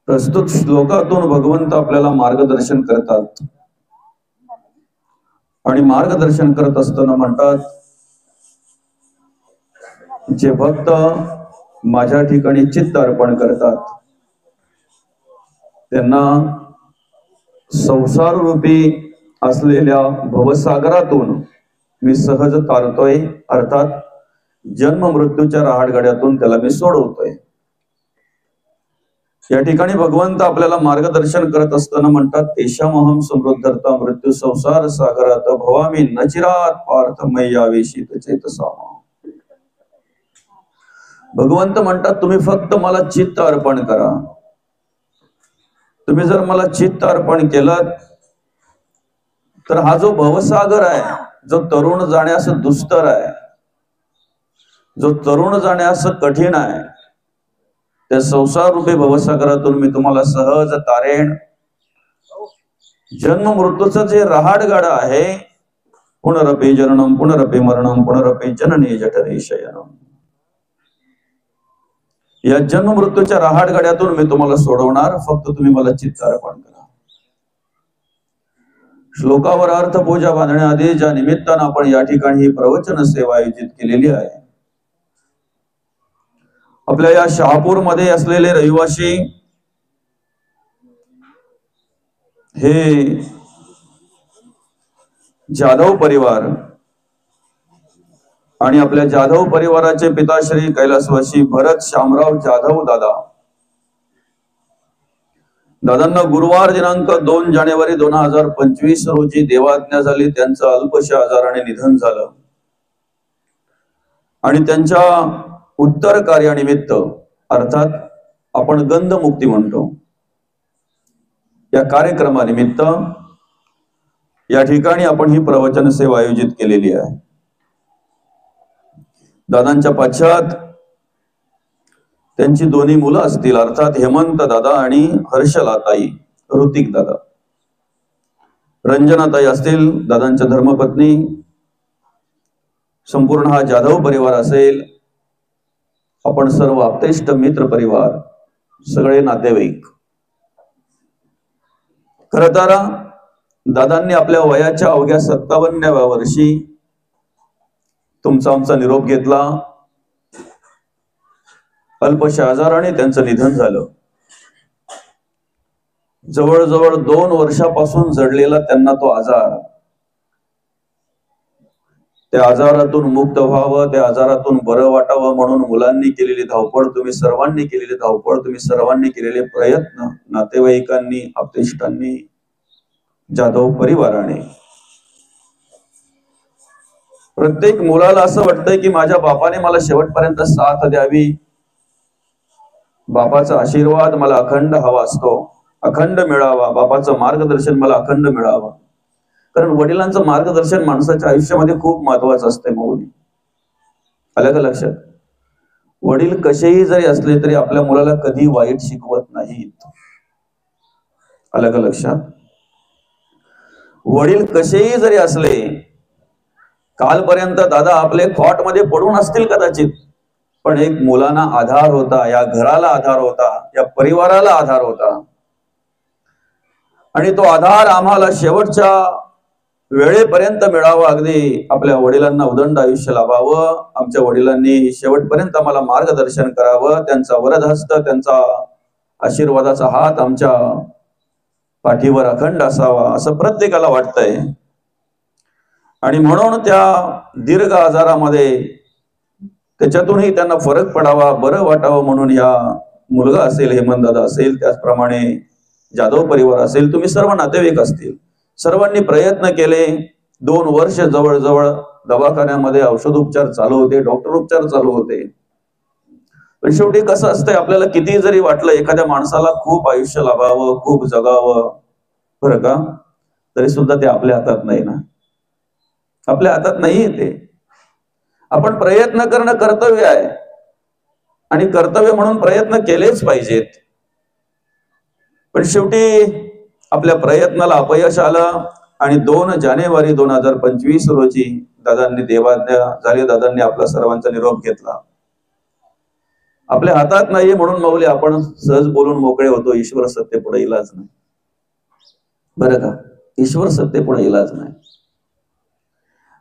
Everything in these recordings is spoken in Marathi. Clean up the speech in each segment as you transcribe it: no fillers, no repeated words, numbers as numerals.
प्रस्तुत श्लोकातून भगवंत आपल्याला मार्गदर्शन करतात आणि मार्गदर्शन करत असताना म्हणतात, जे भक्त माझ्या ठिकाणी चित्त अर्पण करतात त्यांना संसार रूपी असलेल्या भवसागरातून मी सहज तारतोय, अर्थात जन्म मृत्यूच्या रहाटगाड्यातून त्याला मी सोडवतोय। या ठिकाणी भगवंत आपल्याला मार्गदर्शन करत असताना म्हणतात, तेषामहं समृद्धर्ता मृत्यू संसार सागरात भवामी नचिरात पार्थ मय्यावेशित चेतसा। भगवंत म्हणतात, तुम्ही फक्त मला चित्त अर्पण करा। तुम्ही जर मला चित्त अर्पण केलं तर हा जो भवसागर आहे, जो तरुण जाण्यास दुस्तर आहे, जो तरुण जाण्यास कठीण आहे, त्या संसार रूपी भवसागरातून मी तुम्हाला सहज तारेण। जन्म मृत्यूचं जे रहाटगाडा आहे, पुनरपि जननम पुनरपि मरणम पुनरपि जननी जठरे शयनम, या जन्म मृत्यूच्या रहाटगाड्यातून मी तुम्हाला सोडवणार, फक्त तुम्ही मला चित्त अर्पण करा। श्लोकावर अर्थ पूजा बांधण्याआधी ज्या निमित्तानं आपण या ठिकाणी ही प्रवचन सेवा आयोजित केलेली आहे, आपल्या या शहापूर मध्ये असलेले रहिवासी हे जाधव परिवार आणि आपल्या जाधव परिवाराचे पिताश्री कैलासवासी भरत शामराव जाधव दादांना गुरुवार दिनांक 2 जानेवारी 2025 रोजी देवाज्ञा झाली। त्यांचं अल्पशा आजाराने निधन झालं आणि त्यांच्या उत्तर कार्यानिमित्त, अर्थात आपण गंधमुक्ती म्हणतो, या कार्यक्रमानिमित्त या ठिकाणी आपण ही प्रवचन सेवा आयोजित केलेली आहे। दादांच्या पश्चात त्यांची दोन्ही मुलं असतील, अर्थात हेमंत दादा आणि हर्षलाताई ऋतिक दादा। रंजनाताई असतील दादांच्या धर्मपत्नी, संपूर्ण हा जाधव परिवार असेल, आपण सर्व आप्तेष्ट मित्र परिवार, सगळे नातेवाईक। खरं तर दादांनी आपल्या वयाच्या अवघ्या 57व्या वर्षी तुमचा आमचा निरोप घेतला। अल्पशा आजाराने त्यांचं निधन झालं। जवळजवळ 2 वर्षापासून जडलेला त्यांना तो आजार, त्या आजारातून मुक्त व्हावं, त्या आजारातून बरं वाटावं म्हणून मुलांनी केलेली धावपळ, तुम्ही सर्वांनी केलेली धावपळ, तुम्ही सर्वांनी केलेले प्रयत्न, नातेवाईकांनी, आप्तेष्टांनी, जाधव परिवाराने, प्रत्येक मुलाला असं वाटतंय की माझ्या बापाने मला शेवटपर्यंत साथ द्यावी, बापाचा आशीर्वाद मला अखंड हवा असतो, अखंड मिळावा, बापाचं मार्गदर्शन मला अखंड मिळावं। कारण वडिलांचं मार्गदर्शन माणसाच्या आयुष्यामध्ये खूप महत्वाचं असते। मौली आलं का लक्षात? वडील कसेही जरी असले तरी आपल्या मुलाला कधी वाईट शिकवत नाहीत। आलं का लक्षात? वडील कसेही जरी असले, कालपर्यंत दादा आपले कॉट मध्ये पडून असतील कदाचित, पण एक मुलांना आधार होता, या घराला आधार होता, या परिवाराला आधार होता, आणि तो आधार आम्हाला शेवटच्या वेळेपर्यंत मिळावा। अगदी आपल्या वडिलांना उदंड आयुष्य लाभावं, आमच्या वडिलांनी शेवटपर्यंत आम्हाला मार्गदर्शन करावं, त्यांचा वरदहस्त, त्यांचा आशीर्वादाचा हात आमच्या पाठीवर अखंड असावा, असं प्रत्येकाला वाटतंय। आणि म्हणून त्या दीर्घ आजारामध्ये त्याच्यातूनही त्यांना फरक पडावा, बरं वाटावं म्हणून या मुलगा असेल, हेमंत दादा असेल, त्याचप्रमाणे जाधव परिवार असेल, तुम्ही सर्व नातेवाईक असतील, सर्वांनी प्रयत्न केले। 2 वर्ष जवळजवळ दवाखान्यामध्ये औषधोपचार चालू होते, डॉक्टर उपचार चालू होते। पण शेवटी कसं असतंय, आपल्याला किती जरी वाटलं एखाद्या माणसाला खूप आयुष्य लाभावं, खूप जगावं, बरं का, तरी सुद्धा ते आपल्या हातात नाही ना, आपल्या हातात नाही ते। आपण प्रयत्न करणं कर्तव्य आहे आणि कर्तव्य म्हणून प्रयत्न केलेच पाहिजेत। पण शेवटी आपल्या प्रयत्नाला अपयश आलं आणि 2 जानेवारी 2025 रोजी दादांनी देवाज्ञा झाली, दादांनी आपला सर्वांचा निरोप घेतला। आपल्या हातात नाहीये म्हणून माऊली आपण सहज बोलून मोकळे होतो. ईश्वर सत्य पुढे इलाज नाही, बरं का? ईश्वर सत्य पुढे इलाज नाही.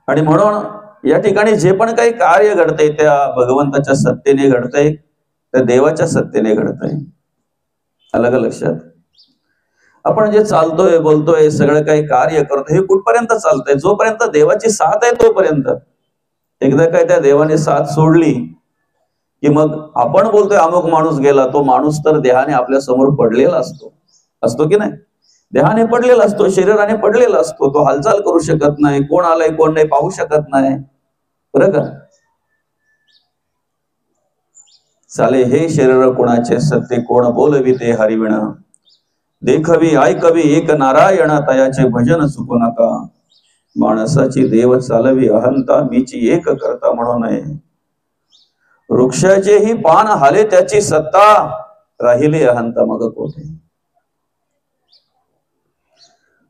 आणि म्हणून या ठिकाणी जे पण काही कार्य घडतंय त्या भगवंताच्या सत्तेने घडतंय, त्या देवाच्या सत्तेने घडतंय. आलं का लक्षात? आपण जे चालतोय बोलतोय सगळं काही कार्य करतोय हे कुठपर्यंत चालतंय? जोपर्यंत देवाची साथ आहे तोपर्यंत. एकदा काय त्या देवाने साथ सोडली की मग आपण बोलतोय अमुक माणूस गेला, तो माणूस तर देहाने आपल्या समोर पडलेला असतो, असतो की नाही? देहाने पडलेला असतो, शरीराने पडलेला असतो. तो हालचाल करू शकत नाही, कोण आलाय कोण नाही पाहू शकत नाही, बरं का? चाले हे शरीर कोणाचे सत्य कोण बोलविते हरिविण, देखवी ऐकवी एक नारायण तयाचे भजन चुकू नका, माणसाची देव चालवी अहंता मीची एक करता म्हणू नये, वृक्षाचेही पान हाले त्याची सत्ता, राहिले अहंता मग कोठे.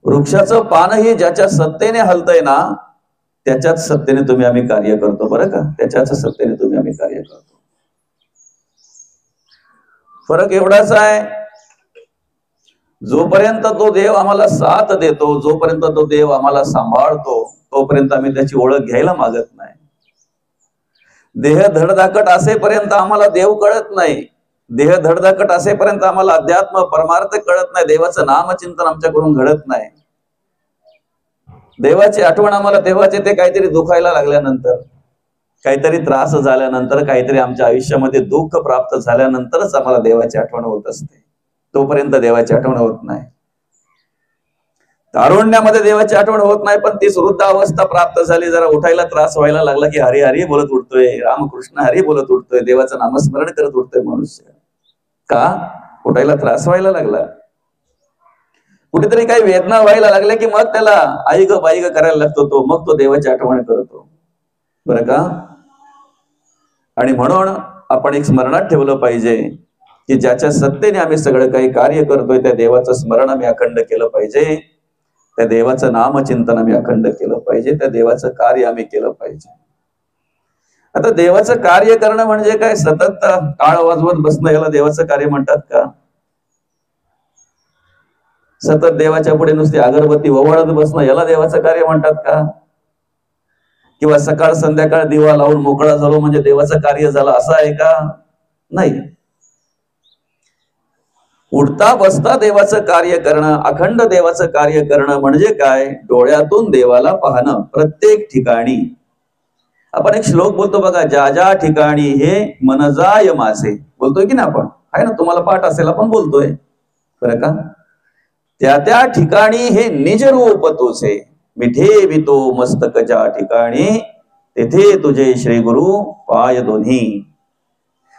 वृक्षाचं पानही ज्याच्या सत्तेने हलतंय ना त्याच्याच सत्तेने तुम्ही आम्ही कार्य करतो, बरं का? त्याच्याच सत्तेने तुम्ही आम्ही कार्य करतो. फरक एवढाच आहे, जोपर्यंत तो देव आम्हाला साथ देतो, जोपर्यंत तो देव आम्हाला सांभाळतो, तोपर्यंत आम्ही त्याची ओळख घ्यायला मागत नाही. देह धडधाकट असेपर्यंत आम्हाला देव कळत नाही. देह धडधाकट असेपर्यंत आम्हाला अध्यात्म परमार्थ कळत नाही. देवाचं नामचिंतन आमच्याकडून घडत नाही. देवाची आठवण आम्हाला तेव्हाच येते काहीतरी दुखायला लागल्यानंतर, काहीतरी त्रास झाल्यानंतर, काहीतरी आमच्या आयुष्यामध्ये दुःख प्राप्त झाल्यानंतरच आम्हाला देवाची आठवण होत असते. तोपर्यंत देवाची आठवण होत नाही. तारुण्यामध्ये देवाची आठवण होत नाही, पण ती वृद्ध अवस्था प्राप्त झाली, जरा उठायला त्रास व्हायला लागला की हरी हरी बोलत उठतोय, रामकृष्ण हरी बोलत उठतोय, देवाचं नामस्मरण करत उठतोय मनुष्य. का? उठायला त्रास व्हायला लागला, कुठेतरी काही वेदना व्हायला लागल्या की मग त्याला आई ग बाई ग करायला लागतो तो, मग तो देवाची आठवण करतो, बरं का? आणि म्हणून आपण एक स्मरणात ठेवलं पाहिजे की ज्याच्या सत्तेने आम्ही सगळं काही कार्य करतोय त्या देवाचं स्मरण आम्ही अखंड केलं पाहिजे, त्या देवाचं नामचिंतन आम्ही अखंड केलं पाहिजे, त्या देवाचं कार्य आम्ही केलं पाहिजे. आता देवाचं कार्य करणं म्हणजे काय? सतत टाळ वाजवत बसणं याला देवाचं कार्य म्हणतात का? सतत देवाच्या पुढे नुसती अगरबत्ती ओवाळत बसणं याला देवाचं कार्य म्हणतात का? किंवा सकाळ संध्याकाळ दिवा लावून मोकळा झालो म्हणजे देवाचं कार्य झालं असं आहे का? नाही. उठता बसता देवाचं कार्य करणं, अखंड देवाचं कार्य करणं म्हणजे काय? डोळ्यातून देवाला पाहणं प्रत्येक ठिकाणी. आपण एक श्लोक बोलतो बघा, ज्या ज्या ठिकाणी हे मन जाय माझे, बोलतोय की ना आपण? आहे ना, तुम्हाला पाठ असेल, आपण बोलतोय, बरं का? त्या त्या ठिकाणी हे निज रूप तुझे, मिठे वितो मस्तक ज्या ठिकाणी, तेथे तुझे श्री गुरु पाय दोन्ही.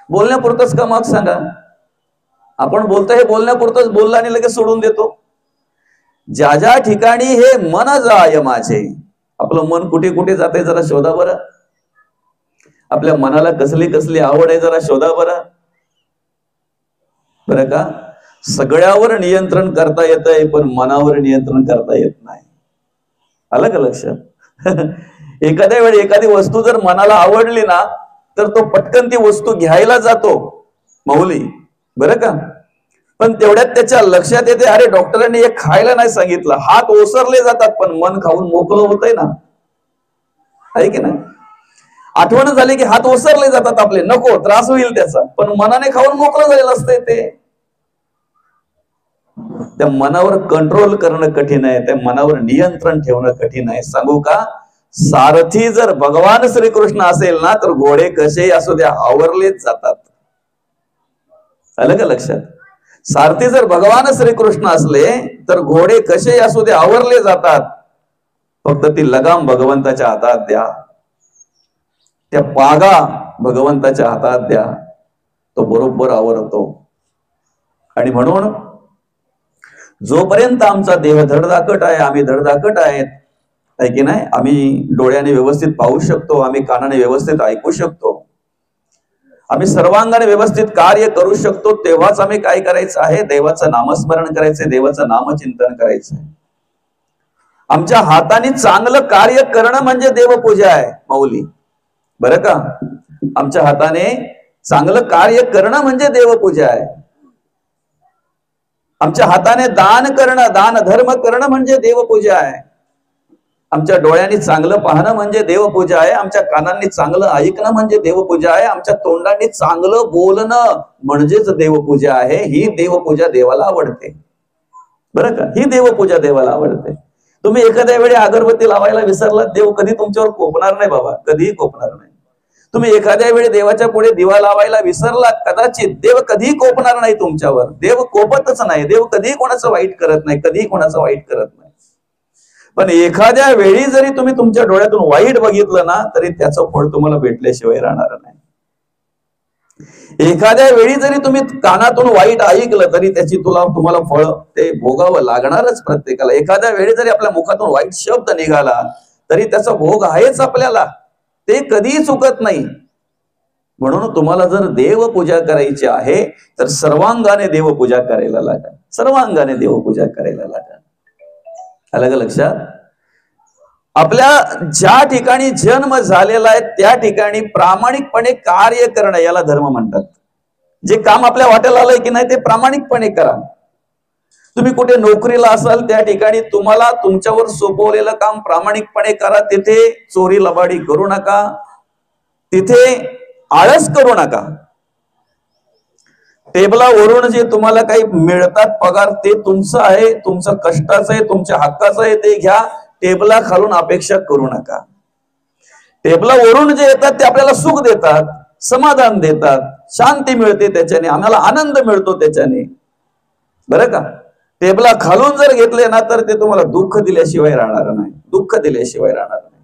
बोलण्यापुरतच का? मग सांगा, आपण बोलतोय हे बोलण्यापुरतच बोलला आणि लगेच सोडून देतो. ज्या ज्या ठिकाणी हे मन जाय माझे, आपलं मन कुठे कुठे जाते जरा शोधा बरं. आपल्या मनाला कसली कसली आवड आहे जरा शोधा बरं, बरं का? सगळ्यावर नियंत्रण करता येतंय पण मनावर नियंत्रण करता येत नाही. आलं का लक्षात? एखाद्या वेळी एखादी वस्तू जर मनाला आवडली ना तर तो पटकन ती वस्तू घ्यायला जातो माऊली, बरं का? पण तेवढ्यात त्याच्या लक्षात येते, अरे डॉक्टरांनी हे खायला नाही सांगितलं. हात ओसरले जातात पण मन खाऊन मोकळं होतंय ना, आहे की नाही? आठवण झाली की हात ओसरले जातात आपले, नको त्रास होईल त्याचा, पण मनाने खाऊन मोकळं झालेलं असतंय ते. त्या मनावर कंट्रोल करणं कठीण आहे, त्या मनावर नियंत्रण ठेवणं कठीण आहे. सांगू का? सारथी जर भगवान श्रीकृष्ण असेल ना तर घोडे कसे असू द्या आवरलेच जातात. आलं का लक्षात? सारथी जर भगवान श्रीकृष्ण असले तर घोडे कसे असू दे आवरले जातात. फक्त ती लगाम भगवंताच्या हातात द्या, त्या पागा भगवंताच्या हातात द्या, तो बरोबर आवरतो. आणि म्हणून जोपर्यंत आमचा देह धडधाकट आहे, आम्ही धडधाकट आहेत, आहे की नाही? आम्ही डोळ्याने व्यवस्थित पाहू शकतो, आम्ही कानाने व्यवस्थित ऐकू शकतो, आम्ही सर्वांगाने व्यवस्थित कार्य करू शकतो, तेव्हाच आम्ही काय करायचं आहे? देवाचं नामस्मरण करायचंय, देवाचं नामचिंतन करायचंय. आमच्या हाताने चांगलं कार्य करणं म्हणजे देवपूजा आहे माऊली, बरं का? आमच्या हाताने चांगलं कार्य करणं म्हणजे देवपूजा आहे. आमच्या हाताने दान करणं, दान धर्म करणं म्हणजे देवपूजा आहे. आमच्या डोळ्यांनी चांगलं पाहणं म्हणजे देवपूजा आहे. आमच्या कानांनी चांगलं ऐकणं म्हणजे देवपूजा आहे. आमच्या तोंडाने चांगलं बोलणं म्हणजेच देवपूजा आहे. ही देवपूजा देवाला आवडते, बरं का. ही देवपूजा देवाला आवडते. तुम्ही एखाद्या वेळी अगरबत्ती लावायला विसरलात, देव कधी तुमच्यावर कोपणार नाही बाबा, कधीही कोपणार नाही. तुम्ही एखाद्या वेळी देवाच्या पुढे दिवा लावायला विसरलात, कदाचित देव कधीही कोपणार नाही तुमच्यावर. देव कोपतच नाही. देव कधीही कोणाचं वाईट करत नाही, कधीही कोणाचं वाईट करत नाही. पण एखाद्या वेळी जरी तुम्ही तुमच्या डोळ्यातून वाईट बघितलं ना, तरी त्याचं फळ तुम्हाला भेटल्याशिवाय राहणार नाही. एखाद्या वेळी जरी तुम्ही कानातून वाईट ऐकलं, तरी त्याची तुम्हाला फळ ते भोगावं लागणारच प्रत्येकाला. एखाद्या वेळी जरी आपल्या मुखातून वाईट शब्द निघाला, तरी त्याचा भोग आहेच आपल्याला, ते कधीही चुकत नाही. म्हणून तुम्हाला जर देवपूजा करायची आहे तर सर्वांगाने देवपूजा करायला लागेल, सर्वांगाने देवपूजा करायला लागेल. अलग लक्षात. आपल्या ज्या ठिकाणी जन्म झालेला आहे त्या ठिकाणी प्रामाणिकपणे कार्य करणं याला धर्म म्हणतात. जे काम आपल्या वाट्याला आलंय की नाही ते प्रामाणिकपणे करा. तुम्ही कुठे नोकरीला असाल त्या ठिकाणी तुम्हाला तुमच्यावर सोपवलेलं काम प्रामाणिकपणे करा. तिथे चोरी लबाडी करू नका, तिथे आळस करू नका. टेबलावरून जे तुम्हाला काही मिळतात पगार ते तुमचं आहे, तुमचं कष्टाचं आहे, तुमच्या हक्काचं आहे, ते घ्या. टेबला खालून अपेक्षा करू नका. टेबलावरून जे येतात ते आपल्याला सुख देतात, समाधान देतात, शांती मिळते त्याच्याने, आम्हाला आनंद मिळतो त्याच्याने, बरं का. टेबला खालून जर घेतले ना तर ते तुम्हाला दुःख दिल्याशिवाय राहणार नाही, दुःख दिल्याशिवाय राहणार नाही.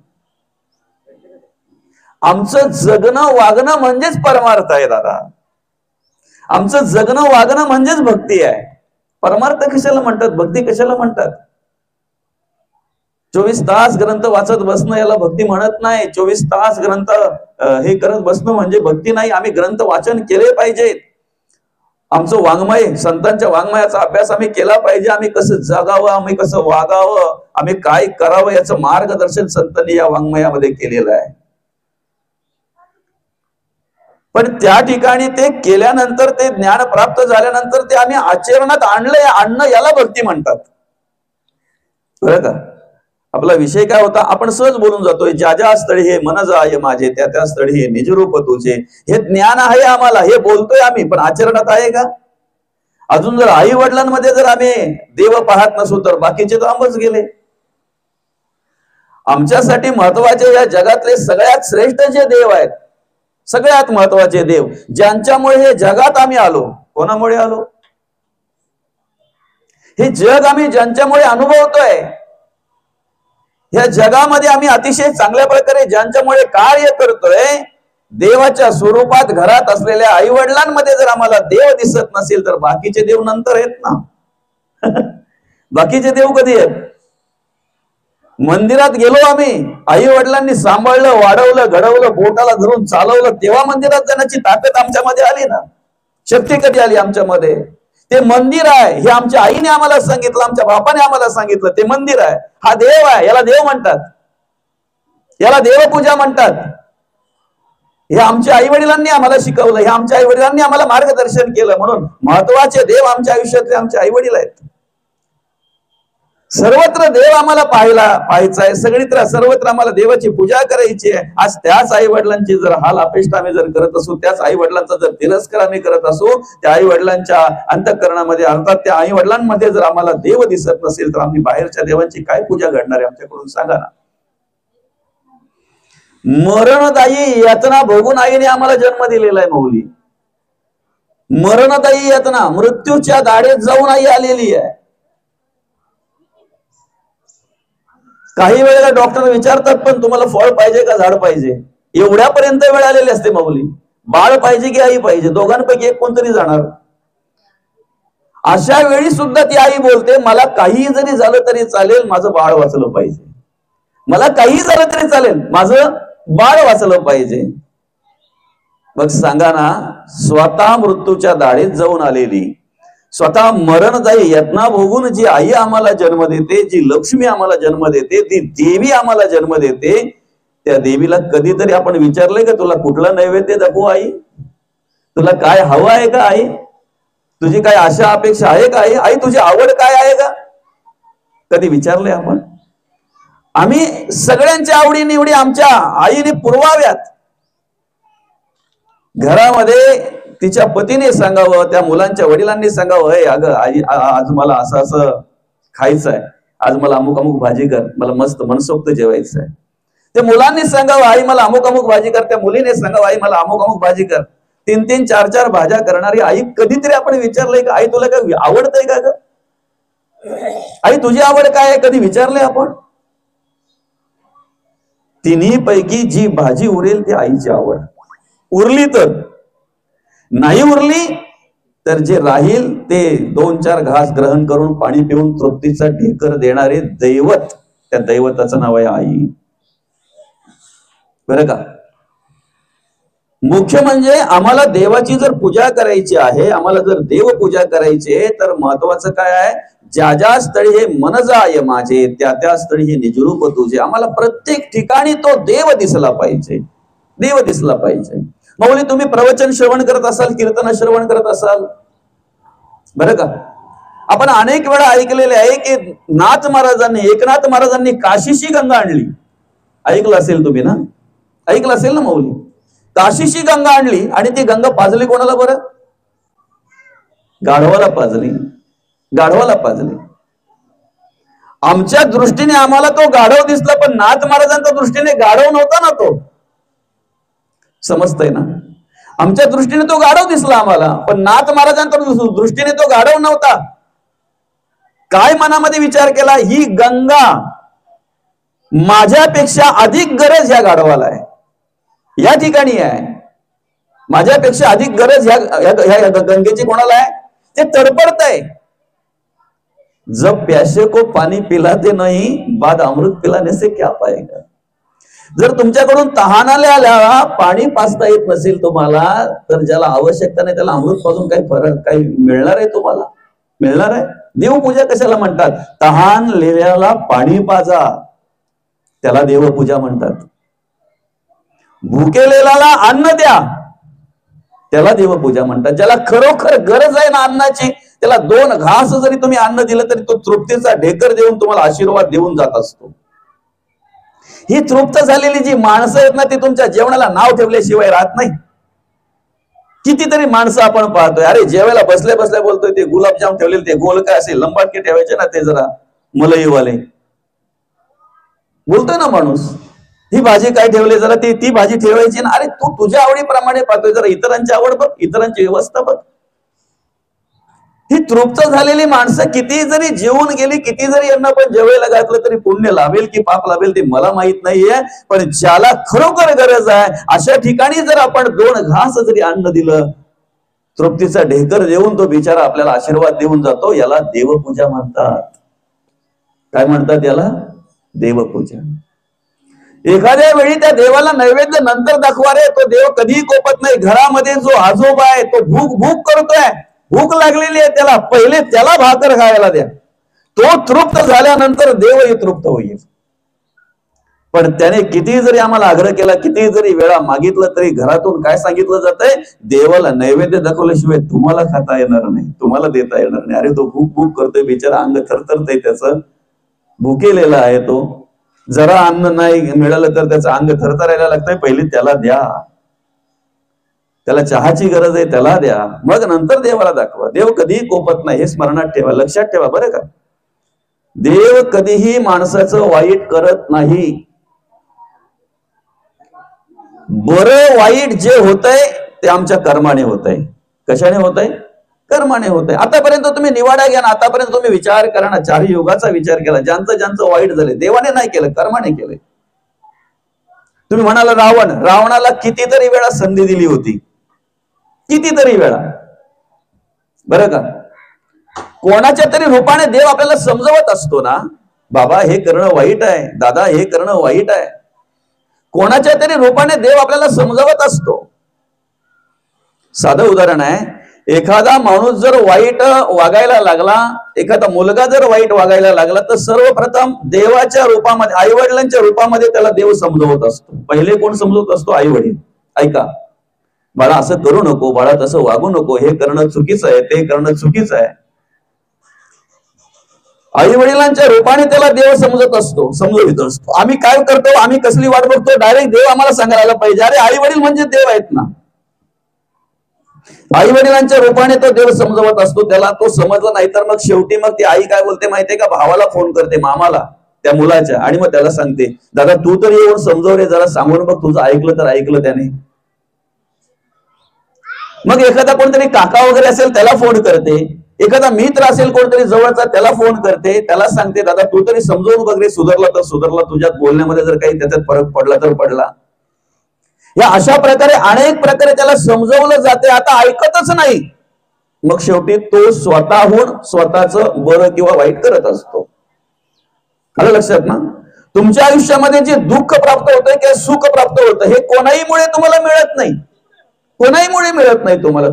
आमचं जगणं वागणं म्हणजेच परमार्थ आहे दादा. आमचं जगणं वागणं म्हणजेच भक्ती आहे. परमार्थ कशाला म्हणतात, भक्ती कशाला म्हणतात? 24 तास ग्रंथ वाचत बसणं याला भक्ती म्हणत नाही. 24 तास ग्रंथ हे करत बसणं म्हणजे भक्ती नाही. आम्ही ग्रंथ वाचन केले पाहिजे. आमचं वाङ्मय, संतांच्या वाङ्मयाचा अभ्यास आम्ही केला पाहिजे. आम्ही कसं जगावं, आम्ही कसं वागावं, आम्ही काय करावं याचं मार्गदर्शन संतांनी या वाङ्मयामध्ये केलेलं आहे. पण त्या ठिकाणी ते केल्यानंतर, ते ज्ञान प्राप्त झाल्यानंतर ते आम्ही आचरणात आणणं याला भक्ती म्हणतात, बरं का. आपला विषय काय होता, आपण सहज बोलून जातोय. ज्या ज्या स्थळी हे मन जाय माझे, त्या त्या स्थळी हे निजरूप तुझे. हे ज्ञान आहे आम्हाला, हे बोलतोय आम्ही, पण आचरणात आहे का? अजून जर आई वडिलांमध्ये जर आम्ही देव पाहत नसू तर बाकीचे तर आंबच गेले. आमच्यासाठी महत्वाचे या जगातले सगळ्यात श्रेष्ठ जे देव आहेत, सगळ्यात महत्वाचे देव, ज्यांच्यामुळे हे जगात आम्ही आलो. कोणामुळे आलो? हे जग आम्ही ज्यांच्यामुळे अनुभवतोय, या जगामध्ये आम्ही अतिशय चांगल्या प्रकारे ज्यांच्यामुळे कार्य करतोय, देवाच्या स्वरूपात घरात असलेल्या आई वडिलांमध्ये जर आम्हाला देव दिसत नसेल तर बाकीचे देव नंतर आहेत ना. बाकीचे देव कधी आहेत? मंदिरात गेलो आम्ही, आई वडिलांनी सांभाळलं, वाढवलं, घडवलं, बोटाला धरून चालवलं, तेव्हा मंदिरात जाण्याची ताकद आमच्यामध्ये आली ना. शक्ती कधी आली आमच्यामध्ये? ते मंदिर आहे हे आमच्या आईने आम्हाला सांगितलं, आमच्या बापाने आम्हाला सांगितलं. ते मंदिर आहे, हा देव आहे, याला देव म्हणतात, याला देवपूजा म्हणतात. हे आमच्या आई वडिलांनी आम्हाला शिकवलं, हे आमच्या आई वडिलांनी आम्हाला मार्गदर्शन केलं. म्हणून महत्वाचे देव आमच्या आयुष्यातले आमचे आई वडील आहेत. सर्वत्र देव आम्हाला पाहायचा आहे, सर्वत्र आम्हाला देवाची पूजा करायची आहे. आज त्याच आई वडिलांची जर हाल अपेक्षा आम्ही जर करत असू, त्याच आई वडिलांचा जर तिरस्कार आम्ही करत असू, त्या आई वडिलांच्या अंतःकरणामध्ये, अर्थात त्या आई वडिलांमध्ये जर आम्हाला देव दिसत नसेल तर आम्ही बाहेरच्या देवांची काय पूजा घडणार आहे आमच्याकडून, सांगा ना. मरणदायी यातना भोगून आईने आम्हाला जन्म दिलेला आहे माऊली. मरणदायी यातना, मृत्यूच्या दाढेत जाऊन आई आलेली आहे. काही वेळेला डॉक्टर विचारतात, पण तुम्हाला फळ पाहिजे का झाड पाहिजे? एवढ्यापर्यंत वेळ आलेली असते माऊली. बाळ पाहिजे की आई पाहिजे, दोघांपैकी एक कोणतरी जाणार. अशा वेळी सुद्धा ती आई बोलते, मला काही जरी झालं तरी चालेल, माझं बाळ वाचलं पाहिजे. मला काही झालं तरी चालेल, माझं बाळ वाचलं पाहिजे. मग सांगा ना, स्वतः मृत्यूच्या दाढेत जाऊन आलेली, स्वतः मरणदायी यातना भोगून जी आई आम्हाला जन्म देते, जी लक्ष्मी आम्हाला जन्म देते, ती देवी आम्हाला जन्म देते, त्या देवीला कधीतरी आपण विचारलंय का तुला कुठला नैवेद्य दाखवू आई? तुला काय हवं आहे का आई? तुझी काय आशा अपेक्षा आहे का आई? आई तुझी आवड काय आहे का? कधी विचारले आपण? आम्ही सगळ्यांच्या आवडी निवडी आमच्या आईने पुरवाव्यात. घरामध्ये तिच्या पतीने सांगावं, त्या मुलांच्या वडिलांनी सांगावं, हे अगं आई आज मला असं असं खायचं आहे, आज मला अमुक अमुक भाजी कर, मला मस्त मनसोक्त जेवायचं आहे. त्या मुलांनी सांगावं आई मला अमुक अमुक भाजी कर, त्या मुलीने सांगावं आई मला अमुक अमुक भाजी कर. 3-3, 4-4 भाज्या करणारी आई कधीतरी आपण विचारलंय का आई तुला काय आवडतंय का ग? आई तुझी आवड काय आहे कधी विचारलंय आपण? तिन्ही पैकी जी भाजी उरेल ती आईची आवड. उरली तर, नाही उरली तर जे राहील ते 2-4 घास ग्रहण करून पाणी पिऊन तृप्तीचा ढेकर देणारे दैवत, त्या दैवताचं नाव आहे आई. बरं का? मुख्य म्हणजे आम्हाला देवाची जर पूजा करायची आहे, आम्हाला जर देव पूजा करायची आहे, तर महत्वाचं काय आहे? ज्या ज्या स्थळी हे मन जाय माझे, त्या त्या स्थळी हे निजरूप तुझे. आम्हाला प्रत्येक ठिकाणी तो देव दिसला पाहिजे, देव दिसला पाहिजे. माऊली तुम्ही प्रवचन श्रवण करत असाल, कीर्तन श्रवण करत असाल, बरं का? आपण अनेक वेळा ऐकलेले आहे की एकनाथ महाराजांनी काशीशी गंगा आणली. ऐकलं असेल तुम्ही ना? ऐकलं असेल ना माऊली? काशीशी गंगा आणली आणि ती गंगा पाजली कोणाला बरं? गाढवाला पाजली, गाढवाला पाजली. आमच्या दृष्टीने आम्हाला तो गाढव दिसला, पण नाथ महाराजांच्या दृष्टीने गाढव नव्हता ना तो. समजतंय ना? आमच्या दृष्टीने तो गाढव दिसला आम्हाला, पण नाथ महाराजांच्या दृष्टीने तो गाढव नव्हता. काय मनामध्ये विचार केला? ही गंगा माझ्यापेक्षा अधिक गरज ह्या गाढवाला आहे, या ठिकाणी आहे. माझ्यापेक्षा अधिक गरज ह्या गंगेची कोणाला आहे? ते तडपडत आहे. जब प्यासे को पाणी पिलाते नाही, बाद अमृत पिलाने से क्या पाएगा. जर तुमच्याकडून तहानलेल्या पाणी पाजता येत नसेल तुम्हाला, तर ज्याला आवश्यकता नाही त्याला अमृत पाजून काही मिळणार आहे तुम्हाला? मिळणार आहे? देवपूजा कशाला म्हणतात? तहानलेल्याला पाणी पाजा, त्याला देवपूजा म्हणतात. भुकेलेला अन्न द्या, त्याला देवपूजा म्हणतात. ज्याला खरोखर गरज आहे ना अन्नाची, त्याला 2 घास जरी तुम्ही अन्न दिलं तरी तो तृप्तीचा ढेकर देऊन तुम्हाला आशीर्वाद देऊन जात असतो. ही तृप्त झालेली जी माणसं आहेत ना, ती तुमच्या जेवणाला नाव ठेवल्याशिवाय राहत नाही. कितीतरी माणसं आपण पाहतोय, अरे जेवायला बसल्या बसल्या बोलतोय ते गुलाबजाम ठेवलेले, ते गोल काय असेल लंबाटके ठेवायचे ना, ते जरा मलईवाले बोलतोय ना माणूस. ही भाजी काय ठेवली, जरा ती भाजी ठेवायची ना. अरे तू तुझ्या आवडीप्रमाणे पाहतोय, जरा इतरांची आवड बघ, इतरांची व्यवस्था बघ. ही तृप्त झालेली माणसं किती जरी जेवून गेली, किती जरी यांना पण जेवायला घातलं तरी पुण्य लाभेल की पाप लाभेल ते मला माहित नाहीये. पण ज्याला खरोखर गरज आहे अशा ठिकाणी जर आपण 2 घास जरी अन्न दिलं, तृप्तीचा ढेकर देऊन तो बिचारा आपल्याला आशीर्वाद देऊन जातो. याला देवपूजा म्हणतात. काय म्हणतात याला? देवपूजा. एखाद्या वेळी त्या देवाला नैवेद्य नंतर दाखवा रे, तो देव कधीही कोपत नाही. घरामध्ये जो आजोबा आहे तो भूक करतोय, भूक लागलेली आहे त्याला, पहिले त्याला भाकर खायला द्या. तो तृप्त झाल्यानंतर देवही तृप्त होईल. पण त्याने किती जरी आम्हाला आग्रह केला, किती जरी वेळा मागितलं, तरी घरातून काय सांगितलं जातंय? देवाला नैवेद्य दाखवल्याशिवाय तुम्हाला खाता येणार नाही, तुम्हाला देता येणार नाही. अरे तो भूक करतोय बिचारा, अंग थरथरतय त्याचं, भुकेलेला आहे तो. जरा अन्न नाही मिळालं तर त्याचं अंग थरथरायला लागतंय. पहिले त्याला द्या, त्याला चहाची गरज आहे त्याला द्या, मग नंतर देवाला दाखवा. देव कधीही कोपत नाही, हे स्मरणात ठेवा, लक्षात ठेवा बरं का. देव कधीही माणसाचं वाईट करत नाही. बरं वाईट जे होतंय ते आमच्या कर्माने होतंय. कशाने होतंय? कर्माने होतंय. आतापर्यंत तुम्ही निवाडा घ्या ना, आतापर्यंत तुम्ही विचार करा ना, 4 युगाचा विचार केला, ज्यांचं वाईट झालंय देवाने नाही केलं, कर्माने केलंय. तुम्ही म्हणाला रावणाला कितीतरी वेळा संधी दिली होती, कितीतरी वेळा, बरं का. कोणाच्या तरी रूपाने देव आपल्याला समजवत असतो ना, बाबा हे करणं वाईट आहे, दादा हे करणं वाईट आहे. कोणाच्या तरी रूपाने देव आपल्याला समजवत असतो. साधं उदाहरण आहे, एखादा माणूस जर वाईट वागायला लागला, एखादा मुलगा जर वाईट वागायला लागला, तर सर्वप्रथम देवाच्या रूपामध्ये, आई वडिलांच्या रूपामध्ये त्याला देव समजवत असतो. पहिले कोण समजवत असतो? आई वडील. ऐका, बाळा असं करू नको, बाळा तसं वागू नको, हे करणं चुकीचं आहे, ते करणं चुकीचं आहे. आई वडिलांच्या रूपाने त्याला देव समजत असतो, समजवित असतो. आम्ही काय करतो, आम्ही कसली वाट बघतो, डायरेक्ट देव आम्हाला सांगायला पाहिजे. अरे आई वडील म्हणजे देव आहेत ना. आई वडिलांच्या रूपाने तो देव समजवत असतो त्याला. तो समजला नाही तर मग शेवटी मग ती आई काय बोलते माहितीये का, भावाला फोन करते, मामाला त्या मुलाच्या, आणि मग त्याला सांगते, दादा तू तर येऊन समजव रे, जरा सांगून बघ, तुझं ऐकलं तर ऐकलं त्याने. मग एखादा कोणतरी काका वगैरे असेल त्याला फोन करते, एखादा मित्र असेल कोणतरी जवळचा त्याला फोन करते, त्याला सांगते, दादा तू तरी समजवून बघ रे, सुधारला तर सुधारला, तुझ्यात बोलण्यामध्ये जर काही त्याच्यात फरक पडला तर पडला. या अशा प्रकारे अनेक प्रकारे त्याला समजवलं जाते. आता ऐकतच नाही. मग शेवटी तो स्वतःहून स्वतःचं बरं किंवा वाईट करत असतो. आलं लक्षात ना. तुमच्या आयुष्यामध्ये जे दुःख प्राप्त होतंय किंवा सुख प्राप्त होतं, हे कोणाहीमुळे तुम्हाला मिळत नाही, कोणाहीमुळे मिळत नाही तुम्हाला.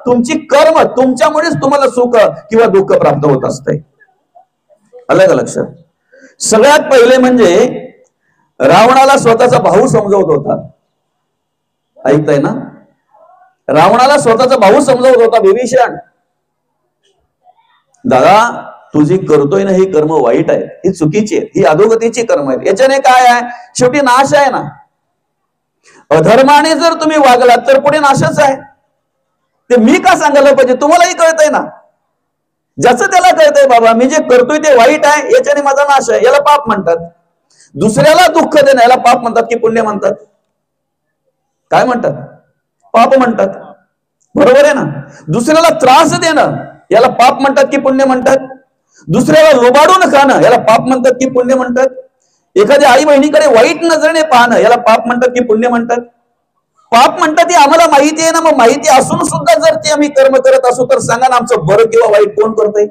तुमची कर्म, तुमच्यामुळेच तुम्हाला सुख किंवा दुःख प्राप्त होत असते. आलं का लक्षात. सगळ्यात पहिले म्हणजे रावणाला स्वतःचा भाऊ समजवत होता. ऐकताय ना. रावणाला स्वतःचा भाऊ समजवत होता, विभीषण दादा तुझी करतोय ना ही कर्म वाईट आहे, ही चुकीची आहे, ही अधोगतीची कर्म आहेत. याच्याने काय आहे, शेवटी नाश आहे ना. अधर्माने जर तुम्ही वागलात तर पुढे नाशच आहे. ते मी का सांगायला पाहिजे, तुम्हालाही कळतंय ना. ज्याचं त्याला कळतंय बाबा मी जे करतोय ते वाईट आहे, याच्याने माझा नाश आहे, याला पाप म्हणतात. दुसऱ्याला दुःख देणं याला पाप म्हणतात की पुण्य म्हणतात? काय म्हणतात? पाप म्हणतात. बरोबर आहे ना. दुसऱ्याला त्रास देणं याला पाप म्हणतात की पुण्य म्हणतात? दुसऱ्याला लुबाडून खाणं याला पाप म्हणतात की पुण्य म्हणतात? एखाद्या आई बहिणीकडे वाईट नजरेने पाहणं याला पाप म्हणतात की पुण्य म्हणतात? पाप म्हणतात. हे आम्हाला माहिती आहे ना. मग माहिती असून सुद्धा जर ते आम्ही कर्म करत असू तर सांगा ना, आमचं बरं किंवा वाईट कोण करतंय?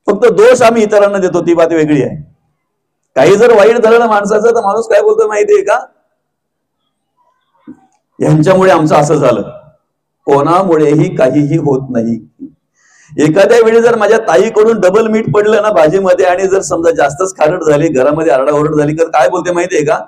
फक्त दोष आम्ही इतरांना देतो, ती बात वेगळी आहे. काही जर वाईट झालं ना माणसाचं तर माणूस काय बोलतो माहितीये का, यांच्यामुळे आमचं असं झालं. कोणामुळेही काहीही होत नाही. एखाद्या वेळी जर माझ्या ताईकडून डबल मीठ पडलं ना भाजीमध्ये, आणि जर समजा जास्तच खारट झाली, घरामध्ये आरडाओरड झाली, तर काय बोलते माहितीये का,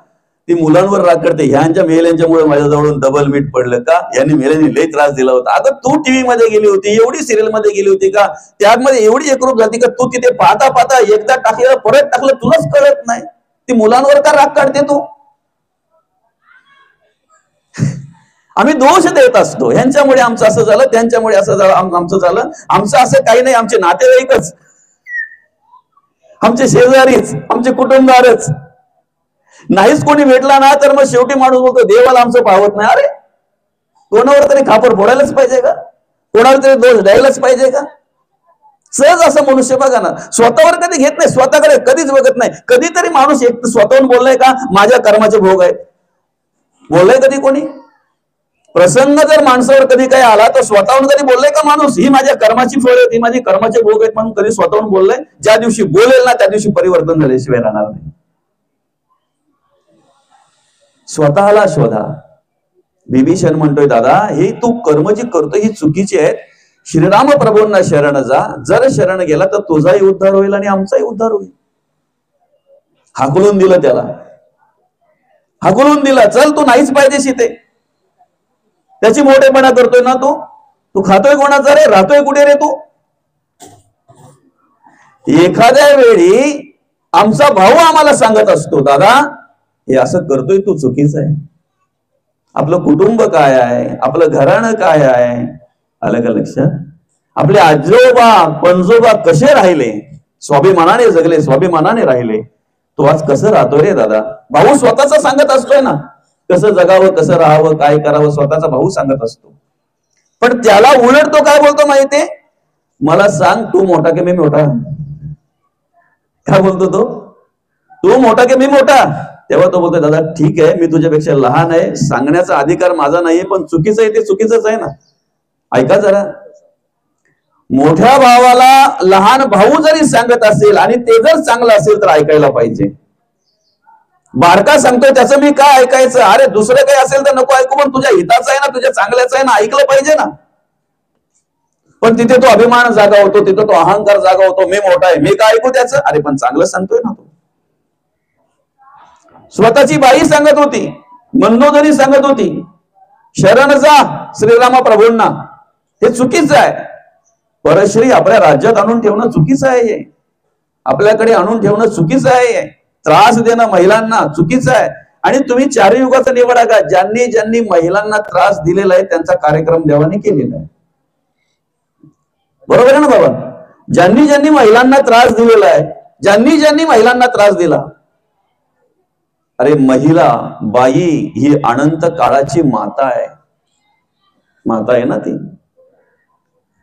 ती मुलांवर राग करते, ह्यांच्या मेल्यांच्यामुळे माझ्याजवळून डबल मीठ पडलं का, यांनी मेल्याने लई त्रास दिला होता. आता तू टीव्ही मध्ये गेली होती, एवढी सिरियल मध्ये गेली होती का, त्यामध्ये एवढी एकरूप झाली का, तू तिथे पाहता पाहता एकदा टाकलेलं परत टाकलं, तुलाच कळत नाही. ती मुलांवर का राग काढते तू? आम्ही दोष देत असतो, ह्यांच्यामुळे आमचं असं झालं, त्यांच्यामुळे असं झालं, आमचं झालं. आमचं असं काही नाही. आमचे नातेवाईकच, आमचे शेजारीच, आमचे कुटुंबदारच. नाहीच कोणी भेटला ना तर मग शेवटी माणूस बोलतो देवाला आमचं पावत नाही. अरे कोणावर तरी खापर फोडायलाच पाहिजे का, कोणावर तरी दोष द्यायलाच पाहिजे का? सहज असं मनुष्य बघा ना, स्वतःवर कधी घेत नाही, स्वतःकडे कधीच बघत नाही. कधीतरी माणूस एक स्वतःहून बोललाय का माझ्या कर्माचे भोग आहेत? बोललाय कधी कोणी? प्रसंग जर माणसावर कधी काही आला तर स्वतःहून कधी बोललाय का माणूस, ही माझ्या कर्माची फळ आहेत, ही माझी कर्माचे भोग आहेत म्हणून कधी स्वतःहून बोललाय? ज्या दिवशी बोलेल ना त्या दिवशी परिवर्तन झाल्याशिवाय राहणार नाही. स्वतःला शोधा. विभीषण म्हणतोय दादा हे तू कर्म जी करतोय ही चुकीची आहेत. श्रीराम प्रभूंना शरण जा. जर शरण गेला तर तुझाही उद्धार होईल आणि आमचाही उद्धार होईल. हाकलून दिलं त्याला, हाकलून दिला. चल तू नाहीच पाहिजेशी ते. त्याची मोठेपणा करतोय ना तू. तू खातोय कोणाचा रे, राहतोय कुठे रे तू? एखाद्या वेळी आमचा भाऊ आम्हाला सांगत असतो दादा हे असं करतोय तू चुकीचं आहे. आपलं कुटुंब काय आहे, आपलं घराणं काय आहे, आलं का लक्षात? आपले आजोबा पणजोबा कसे राहिले, स्वाभिमानाने जगले, स्वाभिमानाने राहिले. तू आज कसं राहतोय रे दादा? भाऊ स्वतःचा सांगत असतोय ना, कसं जगावं, कसं राहावं, काय करावं, स्वतःचा भाऊ सांगत असतो. पण त्याला उलट तो काय बोलतो माहितीये, मला सांग तू मोठा की मी मोठा? काय बोलतो तो? तू मोठा की मी मोठा? तेव्हा तो बोलतोय दादा ठीक आहे मी तुझ्यापेक्षा लहान आहे, सांगण्याचा अधिकार माझा नाहीये, पण चुकीचं आहे ते चुकीचंच आहे ना. ऐका जरा, मोठ्या भावाला लहान भाऊ जरी सांगत असेल आणि ते जर चांगलं असेल तर ऐकायला पाहिजे. बारका सांगतोय त्याचं मी काय ऐकायचं? अरे दुसरं काही असेल तर नको ऐकू, पण तुझ्या हिताचं आहे ना, तुझ्या चांगल्याचं आहे ना, ऐकलं पाहिजे ना. पण तिथे तो अभिमान जागा होतो, तिथे तो अहंकार जागा होतो, मी मोठा आहे, मी काय ऐकू त्याचं? अरे पण चांगलं सांगतोय ना तो. स्वतःची बाई सांगत होती मंदोदरी सांगत होती शरण जा श्रीरामा प्रभूंना. हे चुकीचं आहे. परश्री आपल्या राज्यात आणून ठेवणं चुकीचं आहे. आपल्याकडे आणून ठेवणं चुकीचं आहे. त्रास देणं महिलांना चुकीचं आहे. आणि तुम्ही चारही युगाचा निवडा का, ज्यांनी ज्यांनी महिलांना त्रास दिलेला आहे त्यांचा कार्यक्रम देवाने केलेला आहे. बरोबर आहे ना बाबा? ज्यांनी ज्यांनी महिलांना त्रास दिलेला आहे, ज्यांनी ज्यांनी महिलांना त्रास दिला, अरे महिला बाई ही अनंत काळाची माता आहे. माता आहे ना ती.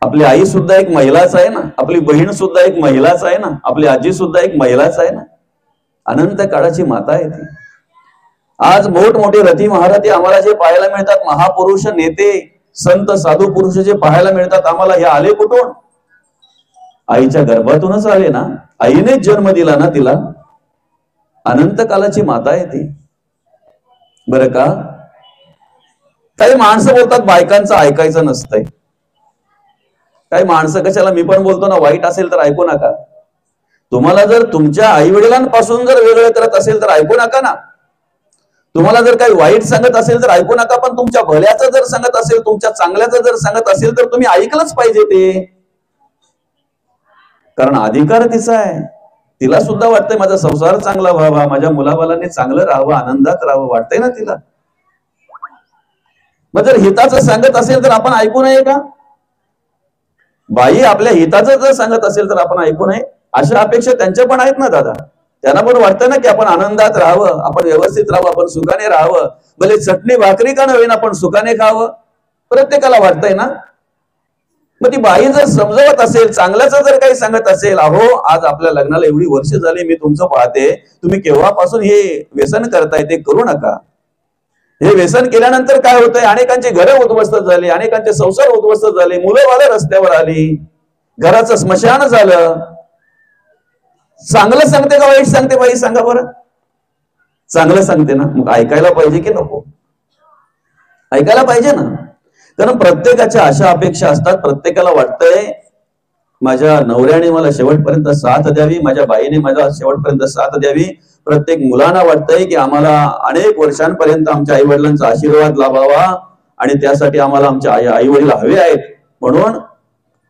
आपली आई सुद्धा एक महिलाच आहे ना, आपली बहीण सुद्धा एक महिलाच आहे ना, आपली आजी सुद्धा एक महिलाच आहे ना. अनंत काळाची माता आहे ती. आज मोठमोठे रथी महारथी आम्हाला जे पाहायला मिळतात, महापुरुष नेते संत साधू पुरुष जे पाहायला मिळतात आम्हाला, हे आले कुठून? आईच्या गर्भातूनच आले ना. आईनेच जन्म दिला ना तिला. अनंत कालाची माता आहे ती. बरं का? काही माणसं बोलतात बायकांचं ऐकायचं नसतंय. काही माणसं कशाला, मी पण बोलतो ना, वाईट असेल तर ऐकू नका. तुम्हाला जर तुमच्या आई वडिलांपासून जर वेगळं करत असेल तर ऐकू नका ना. तुम्हाला जर काही वाईट सांगत असेल तर ऐकू नका. पण तुमच्या भल्याचं जर सांगत असेल, तुमच्या चांगल्याचं जर सांगत असेल तर तुम्ही ऐकलंच पाहिजे ते. कारण अधिकार तिचा आहे. तिला सुद्धा वाटतंय माझा संसार चांगला व्हावा, माझ्या मुलाबालांनी चांगलं राहावं, आनंदात राहावं, वाटतंय ना तिला. मग जर हिताचं सांगत असेल तर आपण ऐकू नये का? बाई आपल्या हिताचं जर सांगत असेल तर आपण ऐकू नये, अशा अपेक्षा त्यांच्या पण आहेत ना दादा. त्यांना पण वाटतं ना की आपण आनंदात राहावं, आपण व्यवस्थित राहावं, आपण सुखाने राहावं. भले चटणी भाकरी का नव्हे, आपण सुखाने खावं, प्रत्येकाला वाटतंय ना. मग ती बाई जर समजवत असेल, चांगल्याचं जर काही सांगत असेल, अहो आज आपल्या लग्नाला एवढी वर्ष झाली, मी तुमचं पाहते, तुम्ही केव्हापासून हे व्यसन करताय, ते करू नका. हे व्यसन केल्यानंतर काय होतंय, अनेकांची घरं उद्ध्वस्त झाली, अनेकांचे संसार उद्ध्वस्त झाले, मुलं बाळं रस्त्यावर आली, घराचं स्मशान झालं. चांगलं सांगते का वाईट सांगते बाई, सांगा बरं? चांगलं सांगते ना. मग ऐकायला पाहिजे की नको? ऐकायला पाहिजे ना. कारण प्रत्येकाच्या अशा अपेक्षा असतात. प्रत्येकाला वाटतंय माझ्या नवऱ्याने मला शेवटपर्यंत साथ द्यावी, माझ्या बाईने माझ्या शेवटपर्यंत साथ द्यावी. प्रत्येक मुलांना वाटतंय की आम्हाला अनेक वर्षांपर्यंत आमच्या आई वडिलांचा आशीर्वाद लाभावा आणि त्यासाठी आम्हाला आमच्या आई वडील हवे आहेत. म्हणून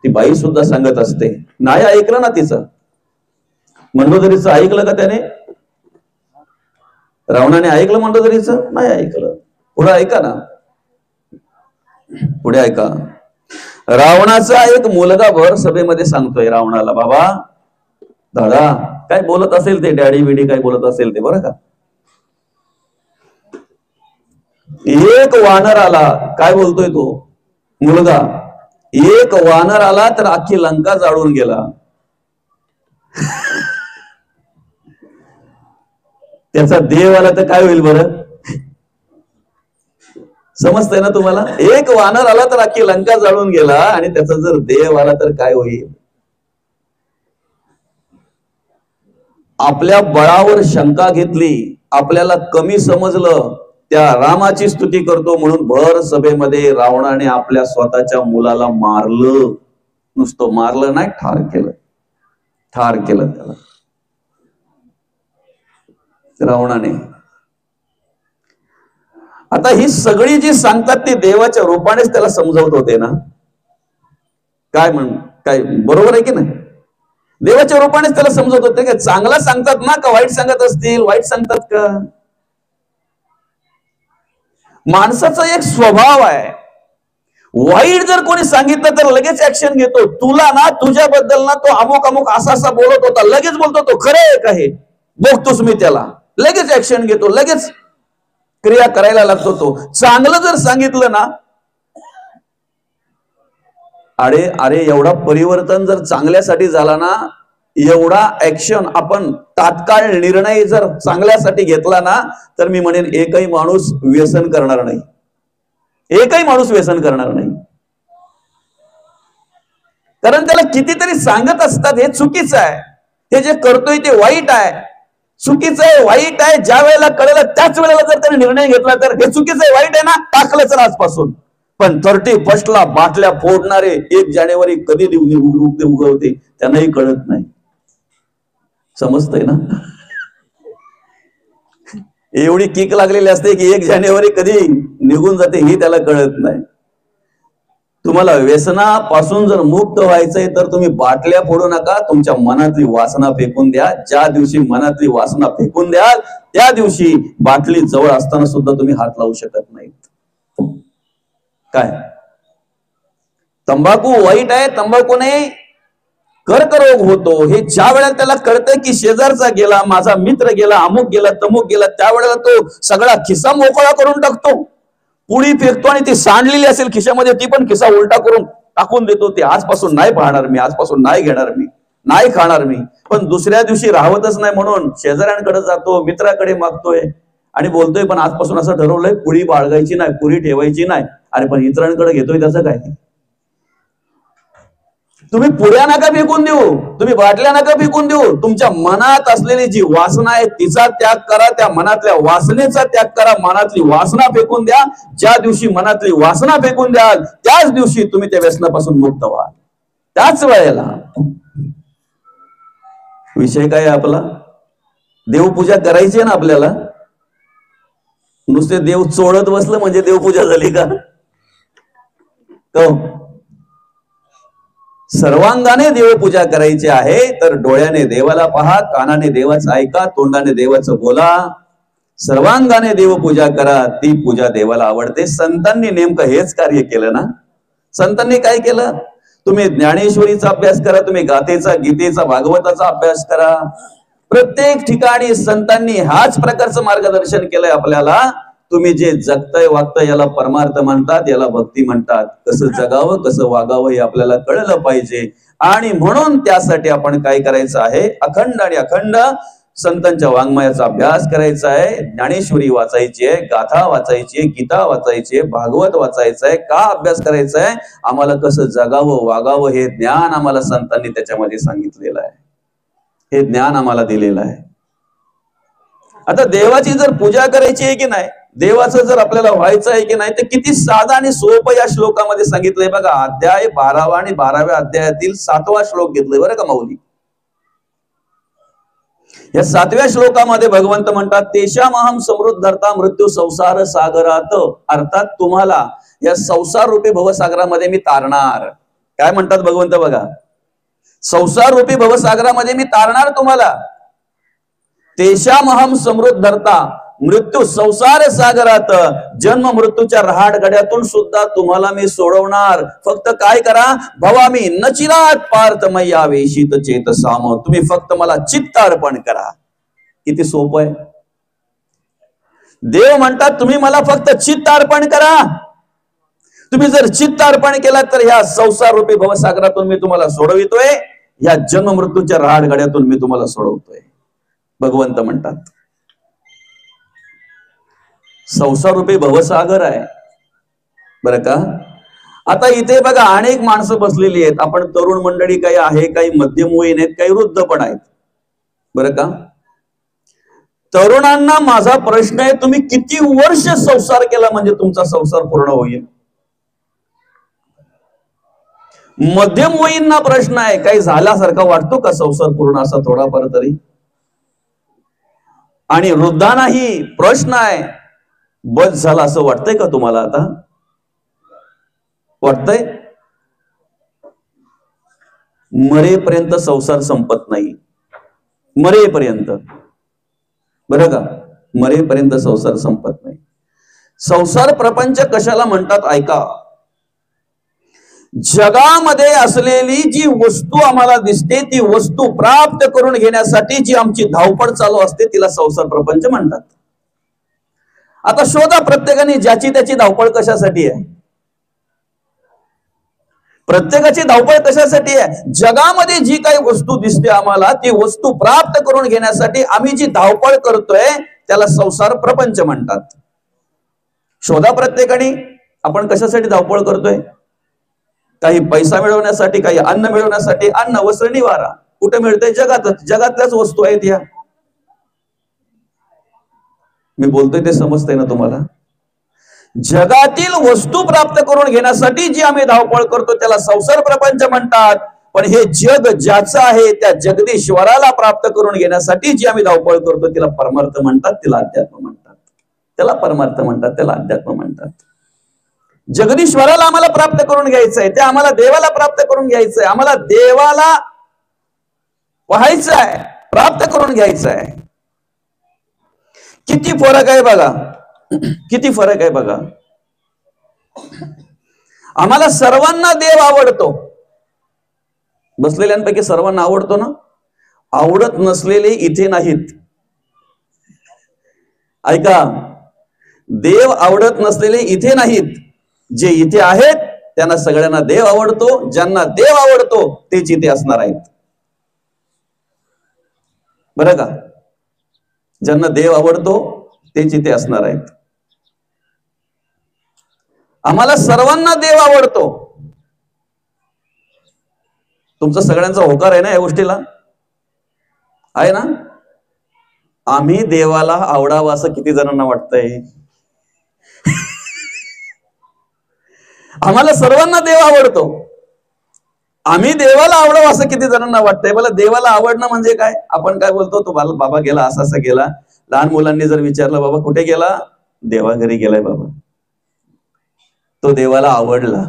ती बाई सुद्धा सांगत असते. नाही ऐकलं ना तिचं, मंडोदरीचं ऐकलं का त्याने? रावणाने ऐकलं मंडोदरीचं? नाही ऐकलं. पुढे ऐका ना, पुढे ऐका. रावणाचा एक मुलगा भर सभेमध्ये सांगतोय रावणाला, बाबा दादा काय बोलत असेल ते, डॅडी बिडी काय बोलत असेल ते, बरं का. एक वानर आला, काय बोलतोय तो मुलगा, एक वानर आला तर अख्खी लंका जाळून गेला. त्याचा देव आला तर काय होईल बरं? समजतंय ना तुम्हाला? एक वानर आला तर अख्खी लंका जाळून गेला आणि त्याचा जर देव आला तर काय होईल? आपल्या बळावर शंका घेतली, आपल्याला कमी समजलं, त्या रामाची स्तुती करतो म्हणून भर सभेमध्ये रावणाने आपल्या स्वतःच्या मुलाला मारलं. नुसतं मारलं नाही, ठार केलं. ठार केलं त्याला रावणाने. आता ही सगळी जी सांगतात ती देवाच्या रूपानेच त्याला समजवत होते ना. काय बरोबर आहे की नाही? देवाच्या रूपानेच त्याला समजवत होते. का चांगला सांगतात ना का वाईट सांगत असतील? वाईट सांगतात का? माणसाचा एक स्वभाव आहे, वाईट जर कोणी सांगितलं तर लगेच ऍक्शन घेतो. तुला ना, तुझ्याबद्दल ना तो अमुक अमुक असा असा बोलत होता, लगेच बोलतो तो खरं आहे का हे बघतोस मी त्याला, लगेच ऍक्शन घेतो, लगेच क्रिया करायला लागतो तो. चांगलं जर सांगितलं ना, अरे अरे एवढा परिवर्तन जर चांगल्यासाठी झाला ना, एवढा ऍक्शन आपण तात्काळ निर्णय जर चांगल्यासाठी घेतला ना, तर मी म्हणेन एकही माणूस व्यसन करणार नाही. एकही माणूस व्यसन करणार नाही. कारण त्याला कितीतरी सांगत असतात हे चुकीचं आहे, हे जे करतोय ते वाईट आहे, चुकीचं आहे, वाईट आहे. ज्या वेळेला कळलं त्याच वेळेला जर त्याने निर्णय घेतला तर हे चुकीचं आहे, वाईट आहे ना, टाकलं तर आजपासून. पण 31 ला बाटल्या फोडणारे 1 जानेवारी कधी उगवते त्यांनाही कळत नाही. समजतंय ना? एवढी किक लागलेली असते की 1 जानेवारी कधी निघून जाते ही त्याला कळत नाही. तुम्हाला व्यसनापासून जर मुक्त व्हायचंय तर तुम्ही बाटल्या फोडू नका, तुमच्या मनातली वासना फेकून द्या. ज्या दिवशी मनातली वासना फेकून द्याल त्या दिवशी बाटली जवळ असताना सुद्धा तुम्ही हात लावू शकत नाहीत. काय तंबाखू वाईट आहे, तंबाखूने कर्करोग होतो हे ज्या वेळेला त्याला कळतंय की शेजारचा गेला, माझा मित्र गेला, अमुक गेला, तमुक गेला, त्यावेळेला तो सगळा खिसा मोकळा करून टाकतो, पुडी फेकतो आणि ती सांडलेली असेल खिशामध्ये ती पण खिसा उलटा करून टाकून देतो. ते आजपासून नाही पाहणार मी, आजपासून नाही घेणार मी, नाही खाणार मी. पण दुसऱ्या दिवशी राहतच नाही म्हणून शेजाऱ्यांकडे जातो, मित्राकडे मागतोय आणि बोलतोय पण आजपासून असं ठरवलंय पुडी बाळगायची नाही, पुरी ठेवायची नाही. अरे पण इतरांकडे घेतोय त्याचं काय? तुम्ही पुड्या नका फेकून देऊ, तुम्ही बाटल्या नका फेकून देऊ. तुमच्या मनात असलेली जी वासना आहे तिचा त्याग करा, त्या मनातल्या वासनेचा त्याग करा, मनातली वासना फेकून द्या. ज्या दिवशी मनातली वासना फेकून द्याल त्याच दिवशी तुम्ही त्या व्यसनापासून मुक्त व्हाल. त्याच वेळेला विषय काय आपला, देवपूजा करायची आहे ना आपल्याला. नुसते देव चोळत बसलं म्हणजे देवपूजा झाली का? सर्वांगाने देवपूजा करायची आहे तर डोळ्याने देवाला पहा, कानाने देवाचं ऐका, तोंडाने देवाचं बोला. सर्वांगाने देवपूजा करा, ती पूजा देवाला आवडते. संतांनी नेमकं हेच कार्य केलं ना. संतांनी काय केलं? तुम्ही ज्ञानेश्वरीचा अभ्यास करा, तुम्ही गाथेचा, गीतेचा, भागवताचा अभ्यास करा. प्रत्येक ठिकाणी संतांनी हाच प्रकारचं मार्गदर्शन केलंय आपल्याला. तुम्ही जे जगताय वागताय याला परमार्थ म्हणतात, याला भक्ती म्हणतात. कसं जगावं, कसं वागावं हे आपल्याला कळलं पाहिजे. आणि म्हणून त्यासाठी आपण काय करायचं आहे, अखंड आणि अखंड संतांच्या वाङ्मयाचा अभ्यास करायचा आहे. ज्ञानेश्वरी वाचायची आहे, गाथा वाचायची आहे, गीता वाचायची आहे, भागवत वाचायचं आहे. का अभ्यास करायचा आहे? आम्हाला कसं जगावं वागावं हे ज्ञान आम्हाला संतांनी त्याच्यामध्ये सांगितलेलं आहे, हे ज्ञान आम्हाला दिलेलं आहे. आता देवाची जर पूजा करायची आहे की नाही, देवाचं जर आपल्याला व्हायचं आहे की नाही, ते किती साधा आणि सोपं या श्लोकामध्ये सांगितलंय बघा. अध्याय 12 आणि 12व्या अध्यायातील 7वा श्लोक घेतलाय बरं का माऊली. या 7व्या श्लोकामध्ये भगवंत म्हणतात, तेषामहं समृद्धर्ता मृत्यू संसार सागरात. अर्थात तुम्हाला या संसार रूपी भवसागरामध्ये मी तारणार. काय म्हणतात भगवंत बघा, संसार रूपी भवसागरामध्ये मी तारणार तुम्हाला. तेषामहं समृद्धर्ता मृत्यू संसार सागरात, जन्म मृत्यूच्या रहाड गड्यातून सुद्धा तुम्हाला मी सोडवणार. फक्त काय करा, भवामी नचिरात पार्थ मय्या वेशित चेतसाम. तुम्ही फक्त मला चित्त अर्पण करा. किती सोपं आहे. देव म्हणतात तुम्ही मला फक्त चित्त अर्पण करा. तुम्ही जर चित्त अर्पण केला तर ह्या संसार रूपी भवसागरातून मी तुम्हाला सोडवितोय, ह्या जन्म मृत्यूच्या रहाड गड्यातून मी तुम्हाला सोडवतोय. भगवंत म्हणतात संसार रूपी भवसागर आहे बरं का. आता इथे बघा अनेक माणसं बसलेली आहेत. आपण तरुण मंडळी काही आहे, काही मध्यमवयीन आहेत, काही वृद्ध पण आहेत बरं का. तरुणांना माझा प्रश्न आहे, तुम्ही किती वर्ष संसार केला म्हणजे तुमचा संसार पूर्ण होईल? मध्यमवयींना प्रश्न आहे, काही झाल्यासारखा वाटतो का संसार पूर्ण असा थोडाफार तरी? आणि वृद्धांनाही प्रश्न आहे, बस झाला असं वाटतंय का तुम्हाला? आता वाटतंय? मरेपर्यंत संसार संपत नाही, मरेपर्यंत बरं का, मरेपर्यंत संसार संपत नाही. संसार प्रपंच कशाला म्हणतात ऐका. जगामध्ये असलेली जी वस्तू आम्हाला दिसते ती वस्तू प्राप्त करून घेण्यासाठी जी आमची धावपळ चालू असते तिला संसार प्रपंच म्हणतात. आता शोधा प्रत्येकाने ज्याची त्याची धावपळ कशासाठी आहे. प्रत्येकाची धावपळ कशासाठी आहे? जगामध्ये जी काही वस्तू दिसते आम्हाला ती वस्तू प्राप्त करून घेण्यासाठी आम्ही जी धावपळ करतोय त्याला संसार प्रपंच म्हणतात. शोधा प्रत्येकाने आपण कशासाठी धावपळ करतोय. काही पैसा मिळवण्यासाठी, काही अन्न मिळवण्यासाठी. अन्न, वस्त्र, निवारा कुठे मिळतंय? जगातच. जगातल्याच वस्तू आहेत या. मी बोलतोय ते समजतंय ना तुम्हाला? जगातील वस्तू प्राप्त करून घेण्यासाठी जी आम्ही धावपळ करतो त्याला संसार प्रपंच म्हणतात. पण हे जग ज्याचं आहे त्या जगदीश्वराला प्राप्त करून घेण्यासाठी जी आम्ही धावपळ करतो तिला परमार्थ म्हणतात, तिला अध्यात्म म्हणतात. त्याला परमार्थ म्हणतात, त्याला अध्यात्म म्हणतात. जगदीश्वराला आम्हाला प्राप्त करून घ्यायचंय, ते आम्हाला देवाला प्राप्त करून घ्यायचंय, आम्हाला देवाला पाहायचं आहे, प्राप्त करून घ्यायचं आहे. किती फरक आहे बघा, किती फरक आहे बघा. आम्हाला सर्वांना देव आवडतो, बसलेल्यांपैकी सर्वांना आवडतो ना. आवडत नसलेले इथे नाहीत. ऐका, देव आवडत नसलेले इथे नाहीत, जे इथे आहेत त्यांना सगळ्यांना देव आवडतो. ज्यांना देव आवडतो तेच इथे असणार आहेत, बरं का. ज्यांना देव आवडतो तेच इथे असणार आहेत. आम्हाला सर्वांना देव आवडतो. तुमचा सगळ्यांचा होकार आहे ना या गोष्टीला, आहे ना. आम्ही देवाला आवडावं असं किती जणांना वाटतंय? आम्हाला सर्वांना देव आवडतो, आम्ही देवाला आवडावं असं किती जणांना वाटतंय? मला देवाला आवडणं म्हणजे काय? आपण काय बोलतो, तो बाबा गेला, असा असा गेला. लहान मुलांनी जर विचारलं, बाबा कुठे गेला? देवा घरी गेलाय बाबा. तो देवाला आवडला,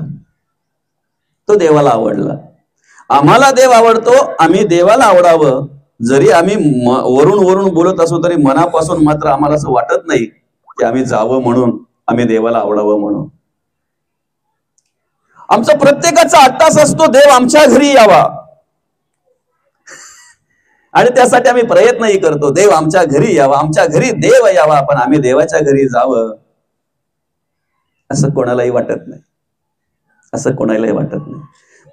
तो देवाला आवडला. आम्हाला देव आवडतो, आम्ही देवाला आवडावं. जरी आम्ही वरून वरून बोलत असू तरी मनापासून मात्र आम्हाला असं वाटत नाही की आम्ही जावं म्हणून, आम्ही देवाला आवडावं म्हणून. आमचा प्रत्येकाचा अट्टास असतो, देव आमच्या घरी यावा. आणि त्यासाठी आम्ही प्रयत्नही करतो, देव आमच्या घरी यावा, आमच्या घरी देव यावा, पण आम्ही देवाच्या घरी जावं असं कोणालाही वाटत नाही, असं कोणालाही वाटत नाही.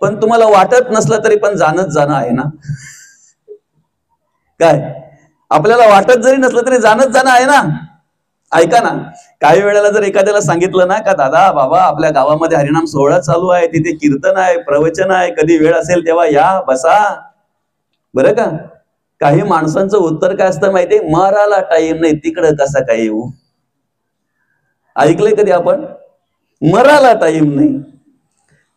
पण तुम्हाला वाटत नसलं तरी पण जाणंच जाणं आहे ना. काय, आपल्याला वाटत जरी नसलं तरी जाणंच जाणं आहे ना. ऐका ना, काही वेळेला जर एखाद्याला सांगितलं ना का दादा बाबा आपल्या गावामध्ये हरिनाम सोहळा चालू आहे, तिथे कीर्तन आहे, प्रवचन आहे, कधी वेळ असेल तेव्हा या, बसा, बरं का. काही माणसांचं उत्तर काय असतं माहितीये? मराला टाइम नाही, तिकडं कसा काय येऊ. ऐकलंय कधी आपण? मराला टाइम नाही.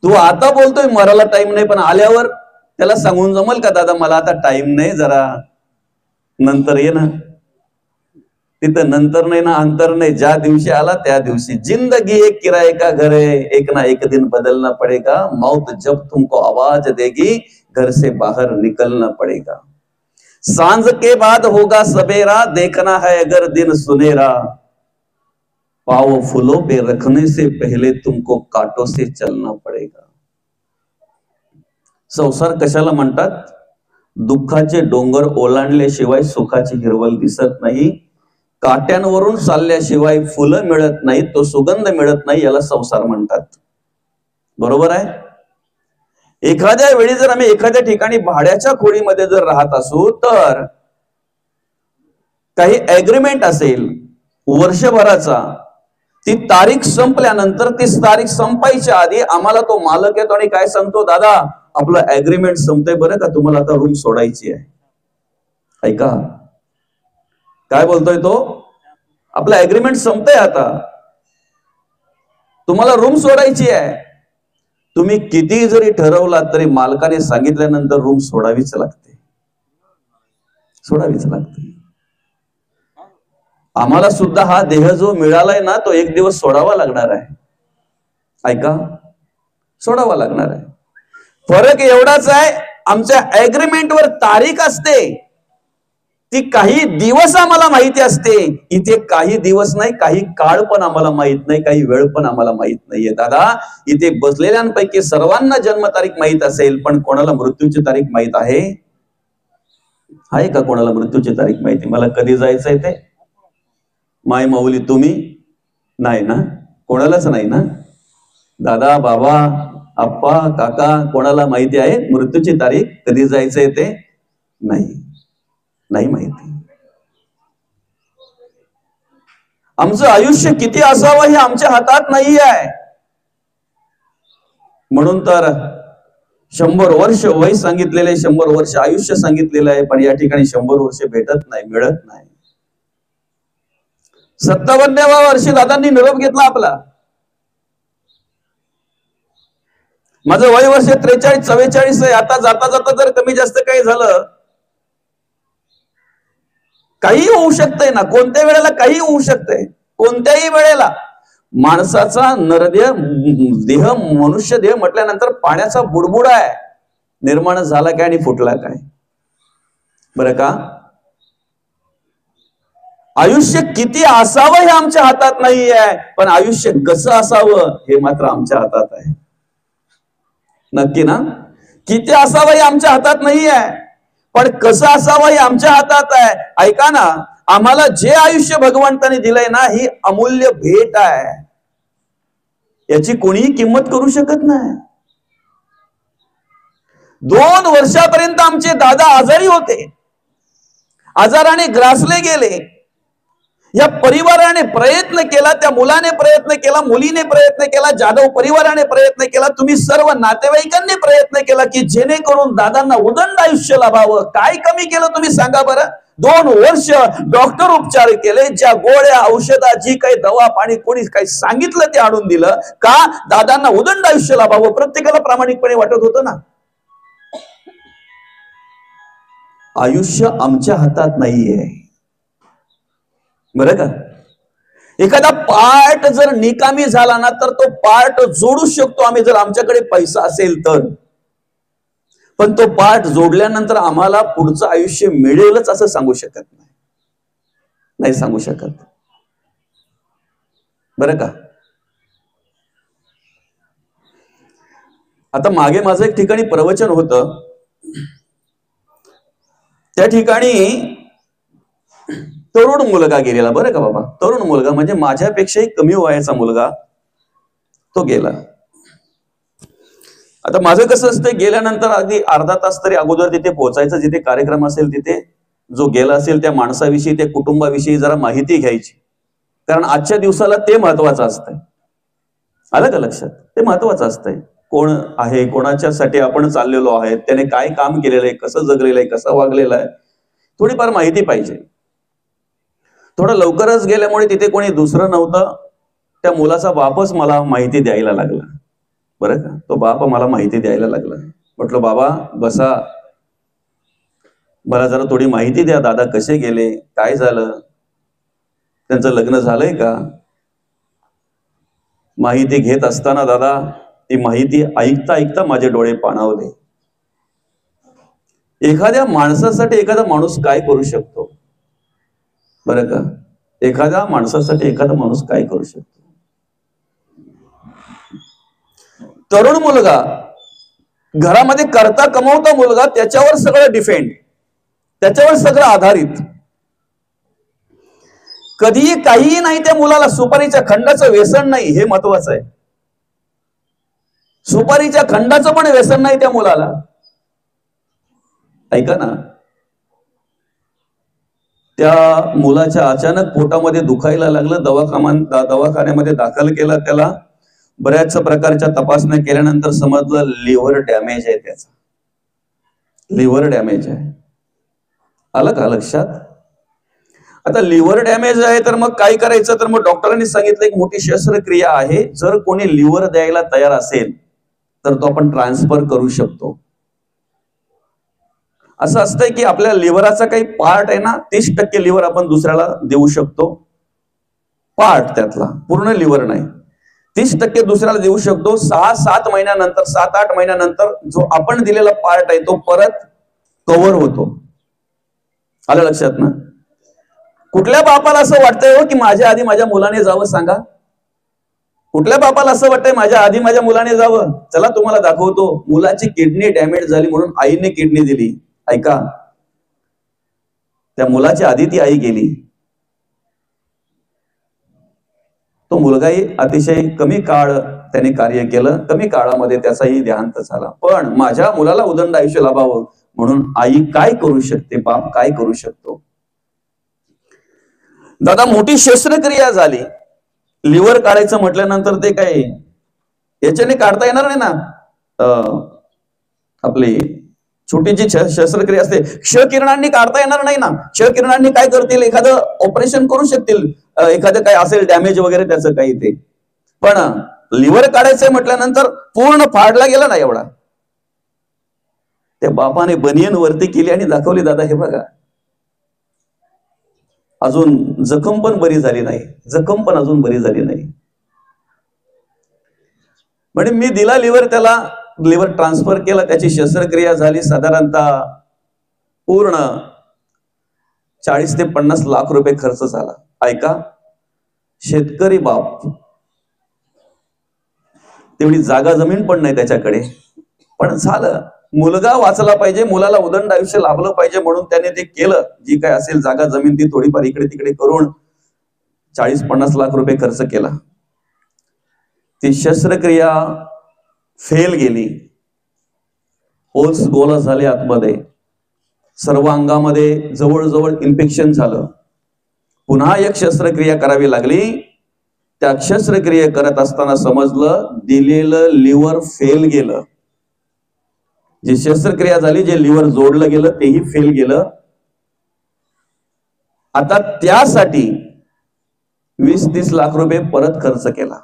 तू आता बोलतोय मराला टाइम नाही, पण आल्यावर त्याला सांगून जमल का दादा मला आता टाइम नाही, जरा नंतर ये ना. तिथं नंतर नाही ना अंतर नाही, ज्या दिवशी आला त्या दिवशी. जिंदगी एक किराए का घर है, एक ना एक दिन बदलना पड़ेगा. मौत जब तुमको आवाज देगी, घर से बाहर निकलना पड़ेगा. सांझ के बाद होगा सवेरा, देखना है अगर दिन सुनेरा. पाव फूलों पे रखने से पहले तुमको कांटों से चलना पड़ेगा. संसार कशाला म्हणतात? दुःखाचे डोंगर ओलांडल्याशिवाय सुखाची हिरवल दिसत नाही. काट्यांवरून चालल्याशिवाय फुलं मिळत नाही, तो सुगंध मिळत नाही, याला संसार म्हणतात. बरोबर आहे. एखाद्या वेळी जर आम्ही एखाद्या ठिकाणी भाड्याच्या खोलीमध्ये जर राहत असू तर काही ऍग्रीमेंट असेल वर्षभराचा, ती तारीख संपल्यानंतर ती तारीख संपायच्या आधी आम्हाला तो मालक येतो आणि काय सांगतो, दादा आपलं ऍग्रीमेंट संपतंय बरं का, तुम्हाला आता रूम सोडायची आहे. ऐका काय बोलतोय तो, आपलं ऍग्रीमेंट संपतंय आता, तुम्हाला रूम सोडायची आहे. तुम्ही किती जरी ठरवलात तरी मालकाने सांगितल्यानंतर रूम सोडावीच लागते, सोडावीच लागते. आम्हाला सुद्धा हा देह जो मिळालाय ना तो एक दिवस सोडावा लागणार आहे. ऐका, सोडावा लागणार आहे. फरक एवढाच आहे, आमच्या ऍग्रीमेंटवर तारीख असते, ती काही दिवस आम्हाला माहिती असते. इथे काही दिवस नाही, काही काळ पण आम्हाला माहित नाही, काही वेळ पण आम्हाला माहित नाहीये. दादा इथे बसलेल्यांपैकी सर्वांना जन्मतारीख माहित असेल, पण कोणाला मृत्यूची तारीख माहित आहे? आहे का कोणाला मृत्यूची तारीख माहिती? मला कधी जायचंय ते माय माऊली तुम्ही नाही ना, कोणालाच नाही ना. दादा बाबा आप्पा काका कोणाला माहिती आहे मृत्यूची तारीख, कधी जायचंय ते? नाही, नाही माहिती. आमचं आयुष्य किती असावं हे आमच्या हातात नाही आहे. म्हणून तर 100 वर्ष वय सांगितलेले, 100 वर्ष आयुष्य सांगितलेलं आहे, पण या ठिकाणी 100 वर्ष भेटत नाही, मिळत नाही. 57व्या वर्षी दादांनी निरोप घेतला आपला. माझं वय वर्ष 43-44 आहे. आता जाता जाता जर कमी जास्त काही झालं, काही होऊ शकतंय ना, कोणत्या वेळेला काही होऊ शकतंय. कोणत्याही वेळेला माणसाचा नरदेह देह मनुष्य देह म्हटल्यानंतर पाण्याचा बुडबुडा आहे, निर्माण झाला काय आणि फुटला काय? बरं का? आयुष्य किती असावं हे आमच्या हातात नाही आहे, पण आयुष्य कसं असावं हे मात्र आमच्या हातात आहे. नक्की ना? किती असावं हे आमच्या हातात नाही आहे, पण कसं असावं हे आमच्या हातात आहे. ऐका ना, आम्हाला जे आयुष्य भगवंताने दिलंय ना, ही अमूल्य भेट आहे, याची कोणीही किंमत करू शकत नाही. 2 वर्षापर्यंत आमचे दादा आजारी होते, आजाराने ग्रासले गेले. या परिवाराने प्रयत्न केला, त्या मुलाने प्रयत्न केला, मुलीने प्रयत्न केला, जाधव परिवाराने प्रयत्न केला, तुम्ही सर्व नातेवाईकांनी प्रयत्न केला की जेणेकरून दादांना उदंड आयुष्य लाभावं. काय कमी केलं तुम्ही सांगा बरं? 2 वर्ष डॉक्टर उपचार केले, ज्या गोळ्या औषधा जी काही दवा पाणी कोणी काही सांगितलं ते आणून दिलं. का? दादांना उदंड आयुष्य लाभावं. प्रत्येकाला प्रामाणिकपणे वाटत होतं ना. आयुष्य आमच्या हातात नाहीये, बरं का? एखादा पार्ट जर निकामी झाला ना, तर तो पार्ट जोडू शकतो आम्ही, जर आमच्याकडे पैसा असेल तर. पण तो पार्ट जोडल्यानंतर आम्हाला पुढचं आयुष्य मिळेलच असं सांगू शकत नाही, नाही सांगू शकत, बरं का? आता मागे माझं एक ठिकाणी प्रवचन होतं, त्या ठिकाणी तरुण मुलगा गेलेला, बरं का बाबा? तरुण मुलगा म्हणजे माझ्यापेक्षाही कमी वयाचा मुलगा तो गेला. आता माझं कसं असतं, गेल्यानंतर अगदी अर्धा तास तरी अगोदर तिथे पोहोचायचं, जिथे कार्यक्रम असेल तिथे. जो गेला असेल त्या माणसाविषयी, त्या कुटुंबाविषयी जरा माहिती घ्यायची, कारण आजच्या दिवसाला ते महत्वाचं असतंय. आलं का लक्षात? ते महत्वाचं असतंय. कोण आहे, कोणाच्यासाठी आपण चाललेलो आहे, त्याने काय काम केलेलं आहे, कसं जगलेलं आहे, कसं वागलेलं आहे, थोडीफार माहिती पाहिजे. थोडं लवकरच गेल्यामुळे तिथे कोणी दुसरं नव्हतं, त्या मुलाचा बापच मला माहिती द्यायला लागला, बरं का? तो बाप मला माहिती द्यायला लागला. म्हटलं बाबा बसा, मला जरा थोडी माहिती द्या, दादा कसे गेले, काय झालं, त्यांचं लग्न झालंय का? माहिती घेत असताना दादा, ती माहिती ऐकता ऐकता माझे डोळे पाणावले. एखाद्या माणसासाठी एखादा माणूस काय करू शकतो, बरं का? एखाद्या माणसासाठी एखादा माणूस काय करू शकतो? तरुण मुलगा, घरामध्ये करता कमवता मुलगा, त्याच्यावर सगळं डिपेंड, त्याच्यावर सगळं आधारित. कधीही काहीही नाही त्या मुलाला. सुपारीच्या खंडाचं व्यसन नाही, हे महत्वाचं आहे. सुपारीच्या खंडाचं पण व्यसन नाही त्या मुलाला. ऐका ना, त्या मुलाच्या अचानक पोटामध्ये दुखायला लागलं, दवाखान्यामध्ये दाखल केला. त्याला बऱ्याच प्रकारच्या तपासण्या केल्यानंतर समजलं लिव्हर डॅमेज आहे, त्याचा लिव्हर डॅमेज आहे. आलं का लक्षात? आता लिव्हर डॅमेज आहे तर मग काय करायचं? तर मग डॉक्टरांनी सांगितलं एक मोठी शस्त्रक्रिया आहे, जर कोणी लिव्हर द्यायला तयार असेल तर तो आपण ट्रान्सफर करू शकतो. असं असतंय की आपल्या लिव्हराचा काही पार्ट आहे ना, 30% लिव्हर आपण दुसऱ्याला देऊ शकतो, पार्ट त्यातला, पूर्ण लिव्हर नाही, 30% दुसऱ्याला देऊ शकतो. 6-7 महिन्यानंतर, 7-8 महिन्यानंतर जो आपण दिलेला पार्ट आहे तो परत कव्हर होतो. आलं लक्षात ना? कुठल्या बापाला असं वाटतंय हो की माझ्या आधी माझ्या मुलाने जावं? सांगा, कुठल्या बापाला असं वाटतंय माझ्या आधी माझ्या मुलाने जावं? चला तुम्हाला दाखवतो. मुलाची किडनी डॅमेज झाली म्हणून आईने किडनी दिली. ऐका, त्या मुलाच्या आधी ती आई गेली. तो मुलगाही अतिशय कमी काळ त्याने कार्य केलं, कमी काळामध्ये त्याचाही देहांत झाला. पण माझ्या मुलाला उदंड आयुष्य लाभावं म्हणून आई काय करू शकते, बाप काय करू शकतो? दादा मोठी शस्त्रक्रिया झाली, लिव्हर काढायचं म्हटल्यानंतर ते काय याच्याने काढता येणार नाही ना, आपली छोटीची शस्त्रक्रिया असते, क्षकिरणांनी काढता येणार नाही ना. क्षकिरणांनी काय करतील, एखादं ऑपरेशन करू शकतील, एखादं काय असेल डॅमेज वगैरे त्याचं काही ते. पण लिव्हर काढायचंय म्हटल्यानंतर पूर्ण फाडला गेला ना एवढा. त्या बापाने बनियन वरती केली आणि दाखवली, दादा हे बघा अजून जखम पण बरी झाली नाही, जखम पण अजून बरी झाली नाही. म्हणजे मी दिला लिव्हर, त्याला लिव्हर ट्रान्सफर केला, त्याची शस्त्रक्रिया झाली. साधारणतः पूर्ण 40 ते 50 लाख रुपये खर्च झाला. ऐका, शेतकरी बाप, तेवढी जागा जमीन पण नाही त्याच्याकडे, पण झालं. मुलगा वाचला पाहिजे, मुलाला उदंड आयुष्य लाभलं पाहिजे म्हणून त्याने ते केलं. जी काय असेल जागा जमीन ती थोडीफार इकडे तिकडे करून 40-50 लाख रुपये खर्च केला. ती शस्त्रक्रिया फेल गेली, होल्स गोला झाले आतमध्ये, सर्व अंगामध्ये जवळजवळ इन्फेक्शन झालं. पुन्हा एक शस्त्रक्रिया करावी लागली. त्या शस्त्रक्रिया करत असताना समजलं दिलेलं लिव्हर फेल गेलं. जी शस्त्रक्रिया झाली, जे लिव्हर जोडलं गेलं तेही फेल गेलं. आता त्यासाठी 20-30 लाख रुपये परत खर्च केला.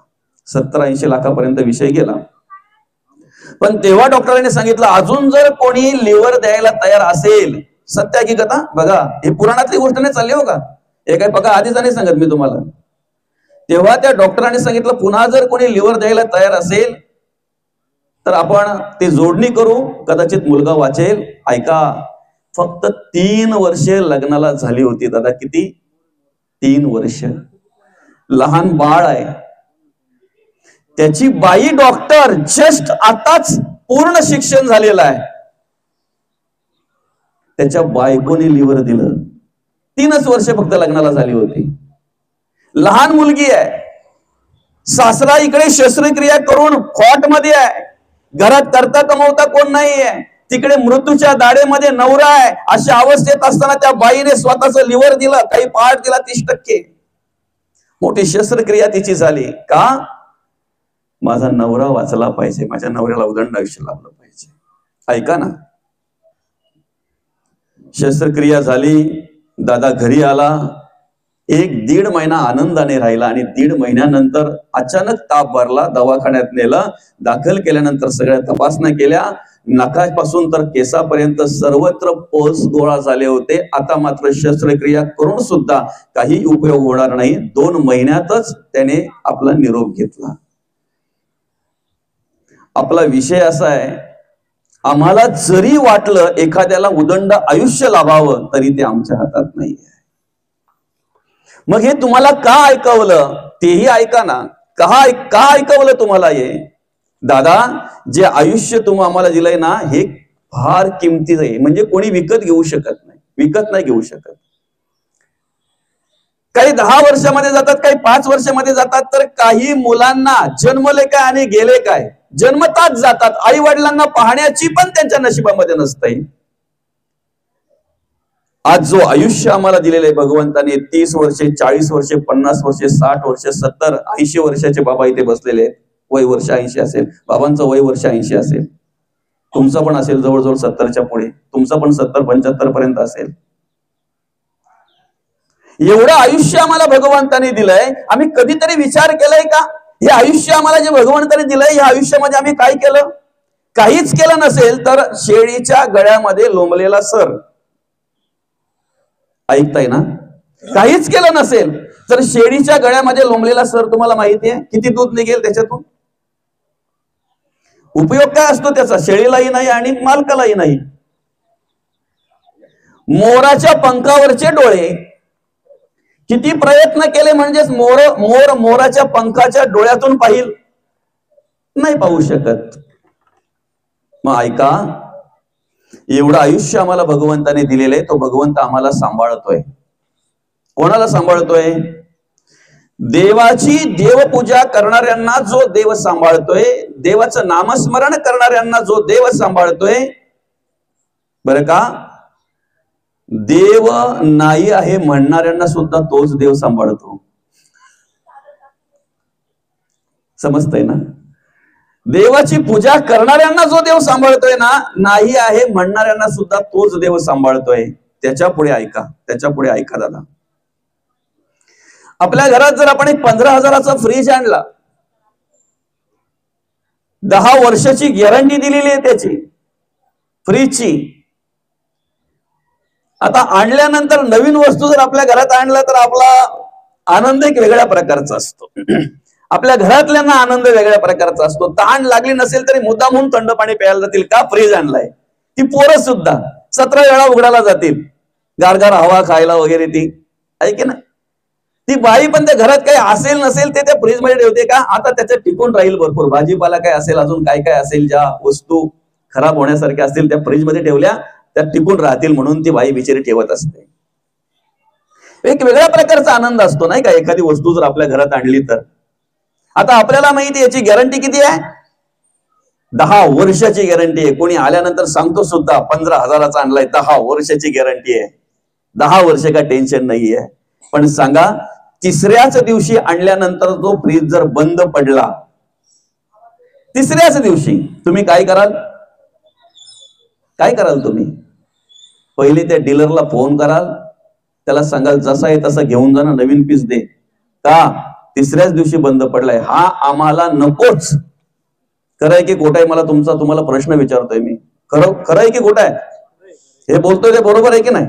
70-80 लाखापर्यंत विषय गेला. पण तेव्हा डॉक्टरांनी सांगितलं, अजून जर कोणी लिव्हर द्यायला तयार असेल, सत्य हकीकत बघा, हे पुराणातली गोष्ट नाही चालली हो का, हे काय बघा आधीच नाही सांगत मी तुम्हाला. तेव्हा त्या डॉक्टरांनी सांगितलं, पुन्हा जर कोणी लिव्हर द्यायला तयार असेल तर आपण ते जोडणी करू, कदाचित मुलगा वाचेल. ऐका, फक्त 3 वर्षे लग्नाला झाली होती दादा. किती? 3 वर्ष. लहान बाळ आहे, त्याची बाई डॉक्टर, जस्ट आताच पूर्ण शिक्षण झालेलं आहे. त्याच्या बायकोने लिव्हर दिलं. 3च वर्ष फक्त लग्नाला झाली होती. लहान मुलगी आहे. सासरा इकडे शस्त्रक्रिया करून फॉट मध्ये आहे, घरात करता कमवता कोण नाहीये, तिकडे मृत्यूच्या दाढेमध्ये नवरा आहे. अशा अवस्थेत असताना त्या बाईने स्वतःच लिव्हर दिलं, काही पार्ट दिला 30%. मोठी शस्त्रक्रिया तिची झाली. का? माझा नवरा वाचला पाहिजे, माझ्या नवऱ्याला उदंड आयुष्य लाभलं पाहिजे. ऐका ना, शस्त्रक्रिया झाली, दादा घरी आला. 1-1.5 महिना आनंदाने राहिला आणि 1.5 महिन्यानंतर अचानक ताप भरला. दवाखान्यात नेलं, दाखल केल्यानंतर सगळ्या तपासण्या केल्या. नाकापासून तर केसापर्यंत सर्वत्र पल्स गोळा झाले होते. आता मात्र शस्त्रक्रिया करून सुद्धा काही उपयोग होणार नाही. 2 महिन्यातच त्याने आपला निरोप घेतला. आपला विषय असा आहे, आम्हाला जरी वाटलं एखाद्याला उदंड आयुष्य लाभावं तरी ते आमच्या हातात नाहीये. मग हे तुम्हाला का ऐकवलं तेही ऐका ना. का ऐकवलं तुम्हाला हे? दादा, जे आयुष्य तुम्ही आम्हाला दिलंय ना, हे फार किमतीचं आहे. म्हणजे कोणी विकत घेऊ शकत नाही, विकत नाही घेऊ शकत. काही 10 वर्षामध्ये जातात, काही 5 वर्षामध्ये जातात. तर काही मुलांना जन्मले काय आणि गेले काय, जन्मताच जातात. आई वडिलांना पाहण्याची पण त्यांच्या नशिबामध्ये नसते. आज जो आयुष्य आम्हाला दिलेलं आहे भगवंताने, 30 वर्षे, 40 वर्षे, 50 वर्षे, 60 वर्षे, 70, 80 वर्षाचे बाबा इथे बसलेले आहेत. वय वर्ष 80 असेल, बाबांचं वय वर्ष 80 असेल, तुमचं पण असेल जवळजवळ 70च्या पुढे, तुमचं पण 70-75 पर्यंत असेल. एवढं आयुष्य आम्हाला भगवंताने दिलंय. आम्ही कधीतरी विचार केलाय का, हे आयुष्य आम्हाला जे भगवंताने दिलंय, या आयुष्यामध्ये आम्ही काय केलं? काहीच केलं नसेल तर शेळीच्या गळ्यामध्ये लोंबलेला सर, ऐकताय ना? काहीच केलं नसेल तर शेळीच्या गळ्यामध्ये लोंबलेला सर तुम्हाला माहिती आहे किती दूध निघेल त्याच्यातून? उपयोग काय असतो त्याचा? शेळीलाही नाही आणि मालकालाही नाही. मोराच्या पंखावरचे डोळे, किती प्रयत्न केले म्हणजेच मोराच्या पंखाच्या डोळ्यातून पाहिल, नाही पाहू शकत. मग ऐका, एवढं आयुष्य आम्हाला भगवंताने दिलेलं आहे. तो भगवंत आम्हाला सांभाळतोय. कोणाला सांभाळतोय? देवाची देवपूजा करणाऱ्यांना जो देव सांभाळतोय, देवाचं नामस्मरण करणाऱ्यांना जो देव सांभाळतोय, बरं का, देव नाही आहे म्हणणाऱ्यांना सुद्धा तोच देव सांभाळतो. समजतंय ना? देवाची पूजा करणाऱ्यांना जो देव सांभाळतोय ना, नाही आहे म्हणणाऱ्यांना सुद्धा तोच देव सांभाळतोय. त्याच्या पुढे ऐका, त्याच्या पुढे ऐका दादा. आपल्या घरात जर आपण एक 15,000चा फ्रीज आणला, 10 वर्षाची गॅरंटी दिलेली आहे त्याची फ्रीजची, आता आणल्यानंतर नवीन वस्तू जर आपल्या घरात आणला तर आपला आनंद एक वेगळ्या प्रकारचा असतो. आपल्या घरातल्यांना आनंद वेगळ्या प्रकारचा असतो. तहान लागली नसेल तरी मुद्दाम म्हणून थंड पाणी प्यायला जातील. का? फ्रीज आणलाय. ती पोरं सुद्धा 17 वेळा उघडायला जातील गारगार हवा खायला वगैरे. ती आहे की नाही? ती बाई पण त्या घरात काही असेल नसेल ते त्या फ्रीज मध्ये ठेवते. का? आता त्याच्यात टिकून राहील भरपूर. भाजीपाला काय असेल, अजून काय काय असेल, ज्या वस्तू खराब होण्यासारख्या असतील त्या फ्रीज मध्ये ठेवल्या, त्या टिकून राहतील म्हणून ती बाई बिचारी ठेवत असते. एक वेगळ्या प्रकारचा आनंद असतो नाही का एखादी वस्तू जर आपल्या घरात आणली तर. आता आपल्याला माहिती याची गॅरंटी किती आहे? 10 वर्षाची गॅरंटी आहे. कोणी आल्यानंतर सांगतो सुद्धा 15,000चा आणलाय, 10 वर्षाची गॅरंटी आहे. 10 वर्ष का टेन्शन नाहीये. पण सांगा, तिसऱ्याच दिवशी आणल्यानंतर तो फ्रीज जर बंद पडला, तिसऱ्याच दिवशी तुम्ही काय कराल? काय कराल तुम्ही? पहिले त्या डीलरला फोन कराल, त्याला सांगाल जसा आहे तसा घेऊन जा ना, नवीन पीस दे. का? तिसऱ्याच दिवशी बंद पडलाय. हा आम्हाला नकोच. खरं आहे की खोटं आहे? मला तुम्हाला प्रश्न विचारतोय मी. खरं आहे की खोटं आहे? हे बोलतोय ते बरोबर आहे की नाही?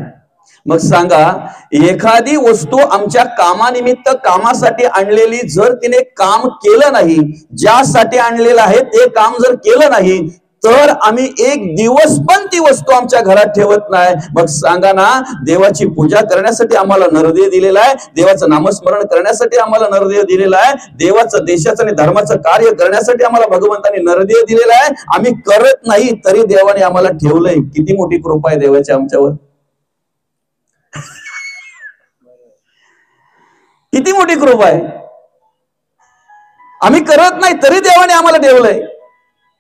मग सांगा, एखादी वस्तू आमच्या कामानिमित्त कामासाठी आणलेली जर तिने काम केलं नाही, ज्यासाठी आणलेलं आहे ते काम जर केलं नाही, तर आम्ही एक दिवस पण ती वस्तू आमच्या घरात ठेवत नाही. मग सांगा ना, देवाची पूजा करण्यासाठी आम्हाला नरदेव दिलेला आहे, देवाचं नामस्मरण करण्यासाठी आम्हाला नरदेव दिलेला आहे, देवाचं देशाचं आणि धर्माचं कार्य करण्यासाठी आम्हाला भगवंतांनी नरदेव दिलेला आहे. आम्ही करत नाही तरी देवाने आम्हाला ठेवलंय. किती मोठी कृपा आहे देवाची आमच्यावर. किती मोठी कृपा आहे. आम्ही करत नाही तरी देवाने आम्हाला ठेवलंय.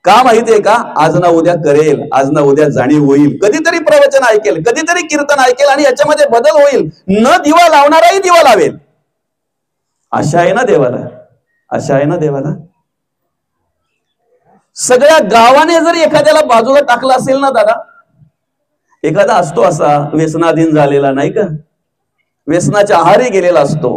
का माहितीये का? आज ना उद्या करेल, आज ना उद्या जाणीव होईल, कधीतरी प्रवचन ऐकेल, कधीतरी कीर्तन ऐकेल आणि याच्यामध्ये बदल होईल. न दिवा लावणाराही दिवा लावेल. आशा आहे ना देवाला, आशा आहे ना देवाला. सगळ्या गावाने जर एखाद्याला बाजूला टाकलं असेल ना दादा, एखादा असतो असा व्यसनाधीन झालेला नाही का, व्यसनाच्या आहारी गेलेला असतो,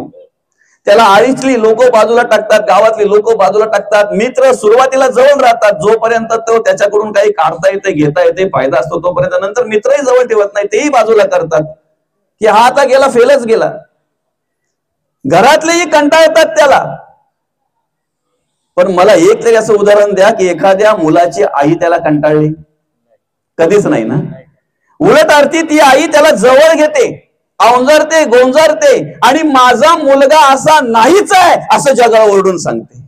त्याला आळीतली लोक बाजूला टाकतात, गावातली लोक बाजूला टाकतात, मित्र सुरुवातीला जवळ राहतात, जोपर्यंत तो त्याच्याकडून काही काढता येते, घेता येते, फायदा असतो तोपर्यंत. नंतर मित्रही जवळ ठेवत नाही, तेही बाजूला करतात की हा आता गेला, फेलच गेला. घरातलेही कंटाळतात त्याला. पण मला एक तरी असं उदाहरण द्या की एखाद्या मुलाची आई त्याला कंटाळली? कधीच नाही ना. उलट अर्थी ती आई त्याला जवळ घेते, औंजरते, गोंजरते आणि माझा मुलगा असा नाहीच आहे असं जगाला ओरडून सांगते.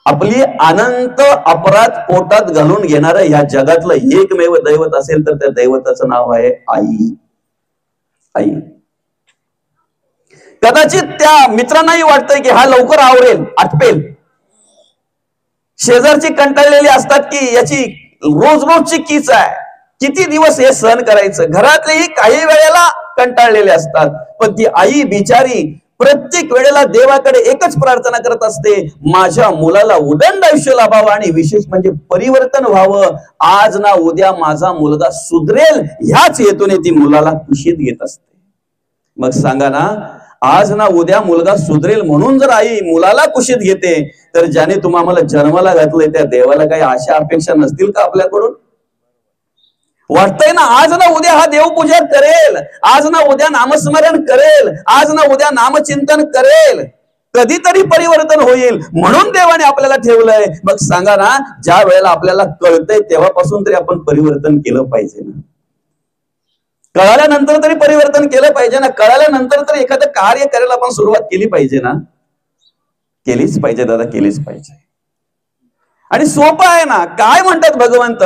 आपली अनंत अपराध पोटात घालून घेणारं या जगातलं एकमेव दैवत असेल तर त्या दैवताचं नाव आहे आई. आई. कदाचित त्या मित्रांनाही वाटतंय की हा लवकर आवरेल, आटपेल. शेजारची कंटाळलेली असतात की याची रोज रोजची कीच आहे, किती दिवस हे सहन करायचं. घरातलेही काही वेळेला कंटाळलेले असतात, पण ती आई बिचारी प्रत्येक वेळेला देवाकडे एकच प्रार्थना करत असते, माझ्या मुलाला उदंड आयुष्य लाभावं आणि विशेष म्हणजे परिवर्तन व्हावं. आज ना उद्या माझा मुलगा सुधरेल ह्याच हेतूने ती मुलाला कुशीत घेत असते. मग सांगा ना, आज ना उद्या मुलगा सुधरेल म्हणून जर आई मुलाला कुशीत घेते, तर ज्याने तुम्हाला जन्माला घातलंय त्या देवाला काही आशा अपेक्षा नसतील का आपल्याकडून? वाटतंय ना, आज ना उद्या हा देवपूजा करेल, आज ना उद्या नामस्मरण करेल, आज ना उद्या नामचिंतन करेल, कधीतरी परिवर्तन होईल म्हणून देवाने आपल्याला ठेवलंय. मग सांगा ना, ज्या वेळेला आपल्याला कळतंय तेव्हापासून तरी आपण परिवर्तन केलं पाहिजे ना. कळाल्यानंतर तरी परिवर्तन केलं पाहिजे ना. कळाल्यानंतर तरी एखादं कार्य करायला आपण सुरुवात केली पाहिजे ना. केलीच पाहिजे दादा, केलीच पाहिजे. आणि सोपं आहे ना. काय म्हणतात भगवंत?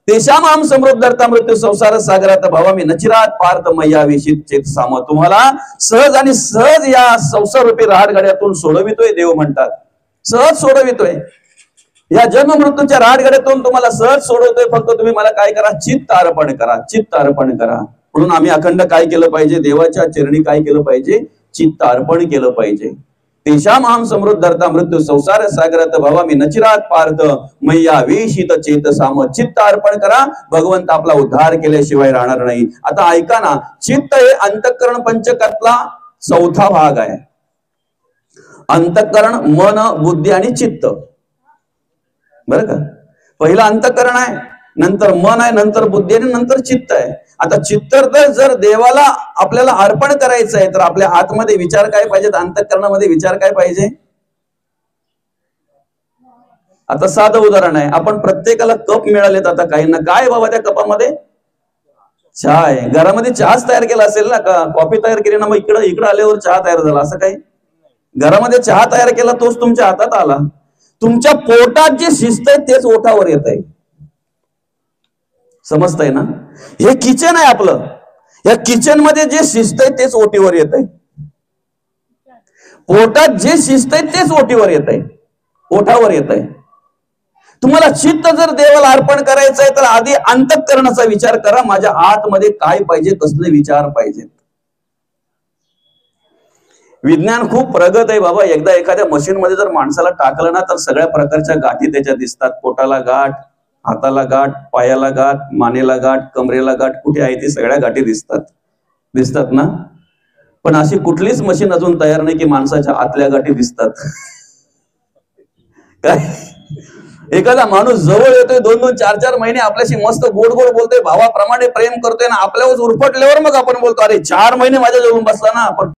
तेषामाम समृद्धर्ता मृत्यू संसार सागरात भावामी नचिरात पार्थ मैया विशित चेत साम. तुम्हाला सहज आणि सहज या संसार रूपी राहडगाड्यातून सोडवितोय देव म्हणतात. सहज सोडवितोय. या जन्म मृत्यूच्या राहडगाड्यातून तुम्हाला सहज सोडवतोय. फक्त तुम्ही मला काय करा? चित्त अर्पण करा, चित्त अर्पण करा. म्हणून आम्ही अखंड काय केलं पाहिजे? देवाच्या चरणी काय केलं पाहिजे? चित्त अर्पण केलं पाहिजे. तेषामाम समृद्धर्ता मृत्यू संसार सागरात भावामी नचिरात पार्थ मैया विशित चेत साम. चित्त अर्पण करा, भगवंत आपला उद्धार केल्याशिवाय राहणार नाही. आता ऐका ना, चित्त हे अंतःकरण पंचकातला चौथा भाग आहे. अंतःकरण, मन, बुद्धी आणि चित्त. बरं का? पहिलं अंतःकरण आहे. नंतर मन आहे, नंतर बुद्धी आहे, नंतर चित्त आहे. आता चित्त तर जर देवाला आपल्याला अर्पण करायचं आहे तर आपल्या आतमध्ये विचार काय पाहिजेत, अंतःकरणामध्ये विचार काय पाहिजे. आता साधं उदाहरण आहे, आपण प्रत्येकाला कप मिळालेत. आता काहींना काय बाबा त्या कपामध्ये चहा आहे. घरामध्ये चहाच तयार केला असेल ना, का कॉफी तयार केली ना मग इकडे आल्यावर चहा तयार झाला असं काही. घरामध्ये चहा तयार केला तोच तुमच्या हातात आला. तुमच्या पोटात जे शिस्त आहे तेच ओठावर येत आहे. समजतंय ना. हे किचन आहे आपलं. या किचन मध्ये जे शिस्त आहे तेच ओटीवर येत आहे. पोटात जे शिस्त आहे तेच ओटीवर येत आहे, ओठावर येत आहे. तुम्हाला चित्त जर देवाला अर्पण करायचं आहे तर आधी अंतःकरणाचा विचार करा. माझ्या आतमध्ये काय पाहिजे, कसले विचार पाहिजेत. विज्ञान खूप प्रगत आहे बाबा. एकदा एखाद्या मशीन मध्ये जर माणसाला टाकलं ना तर सगळ्या प्रकारच्या गाठी त्याच्यात दिसतात. पोटाला गाठ, हाताला गाठ, पायाला गाठ, मानेला गाठ, कमरेला गाठ, कुठे आहे ती सगळ्या गाठी दिसतात ना. पण अशी कुठलीच मशीन अजून तयार नाही की माणसाच्या आतल्या गाठी दिसतात. काय एखादा माणूस जवळ येतोय 2-2, 4-4 महिने आपल्याशी मस्त गोड गोड बोलतोय, भावाप्रमाणे प्रेम करतोय ना, आपल्यावर उरफटल्यावर मग आपण बोलतो अरे 4 महिने माझ्या जवळून बसला ना आपण.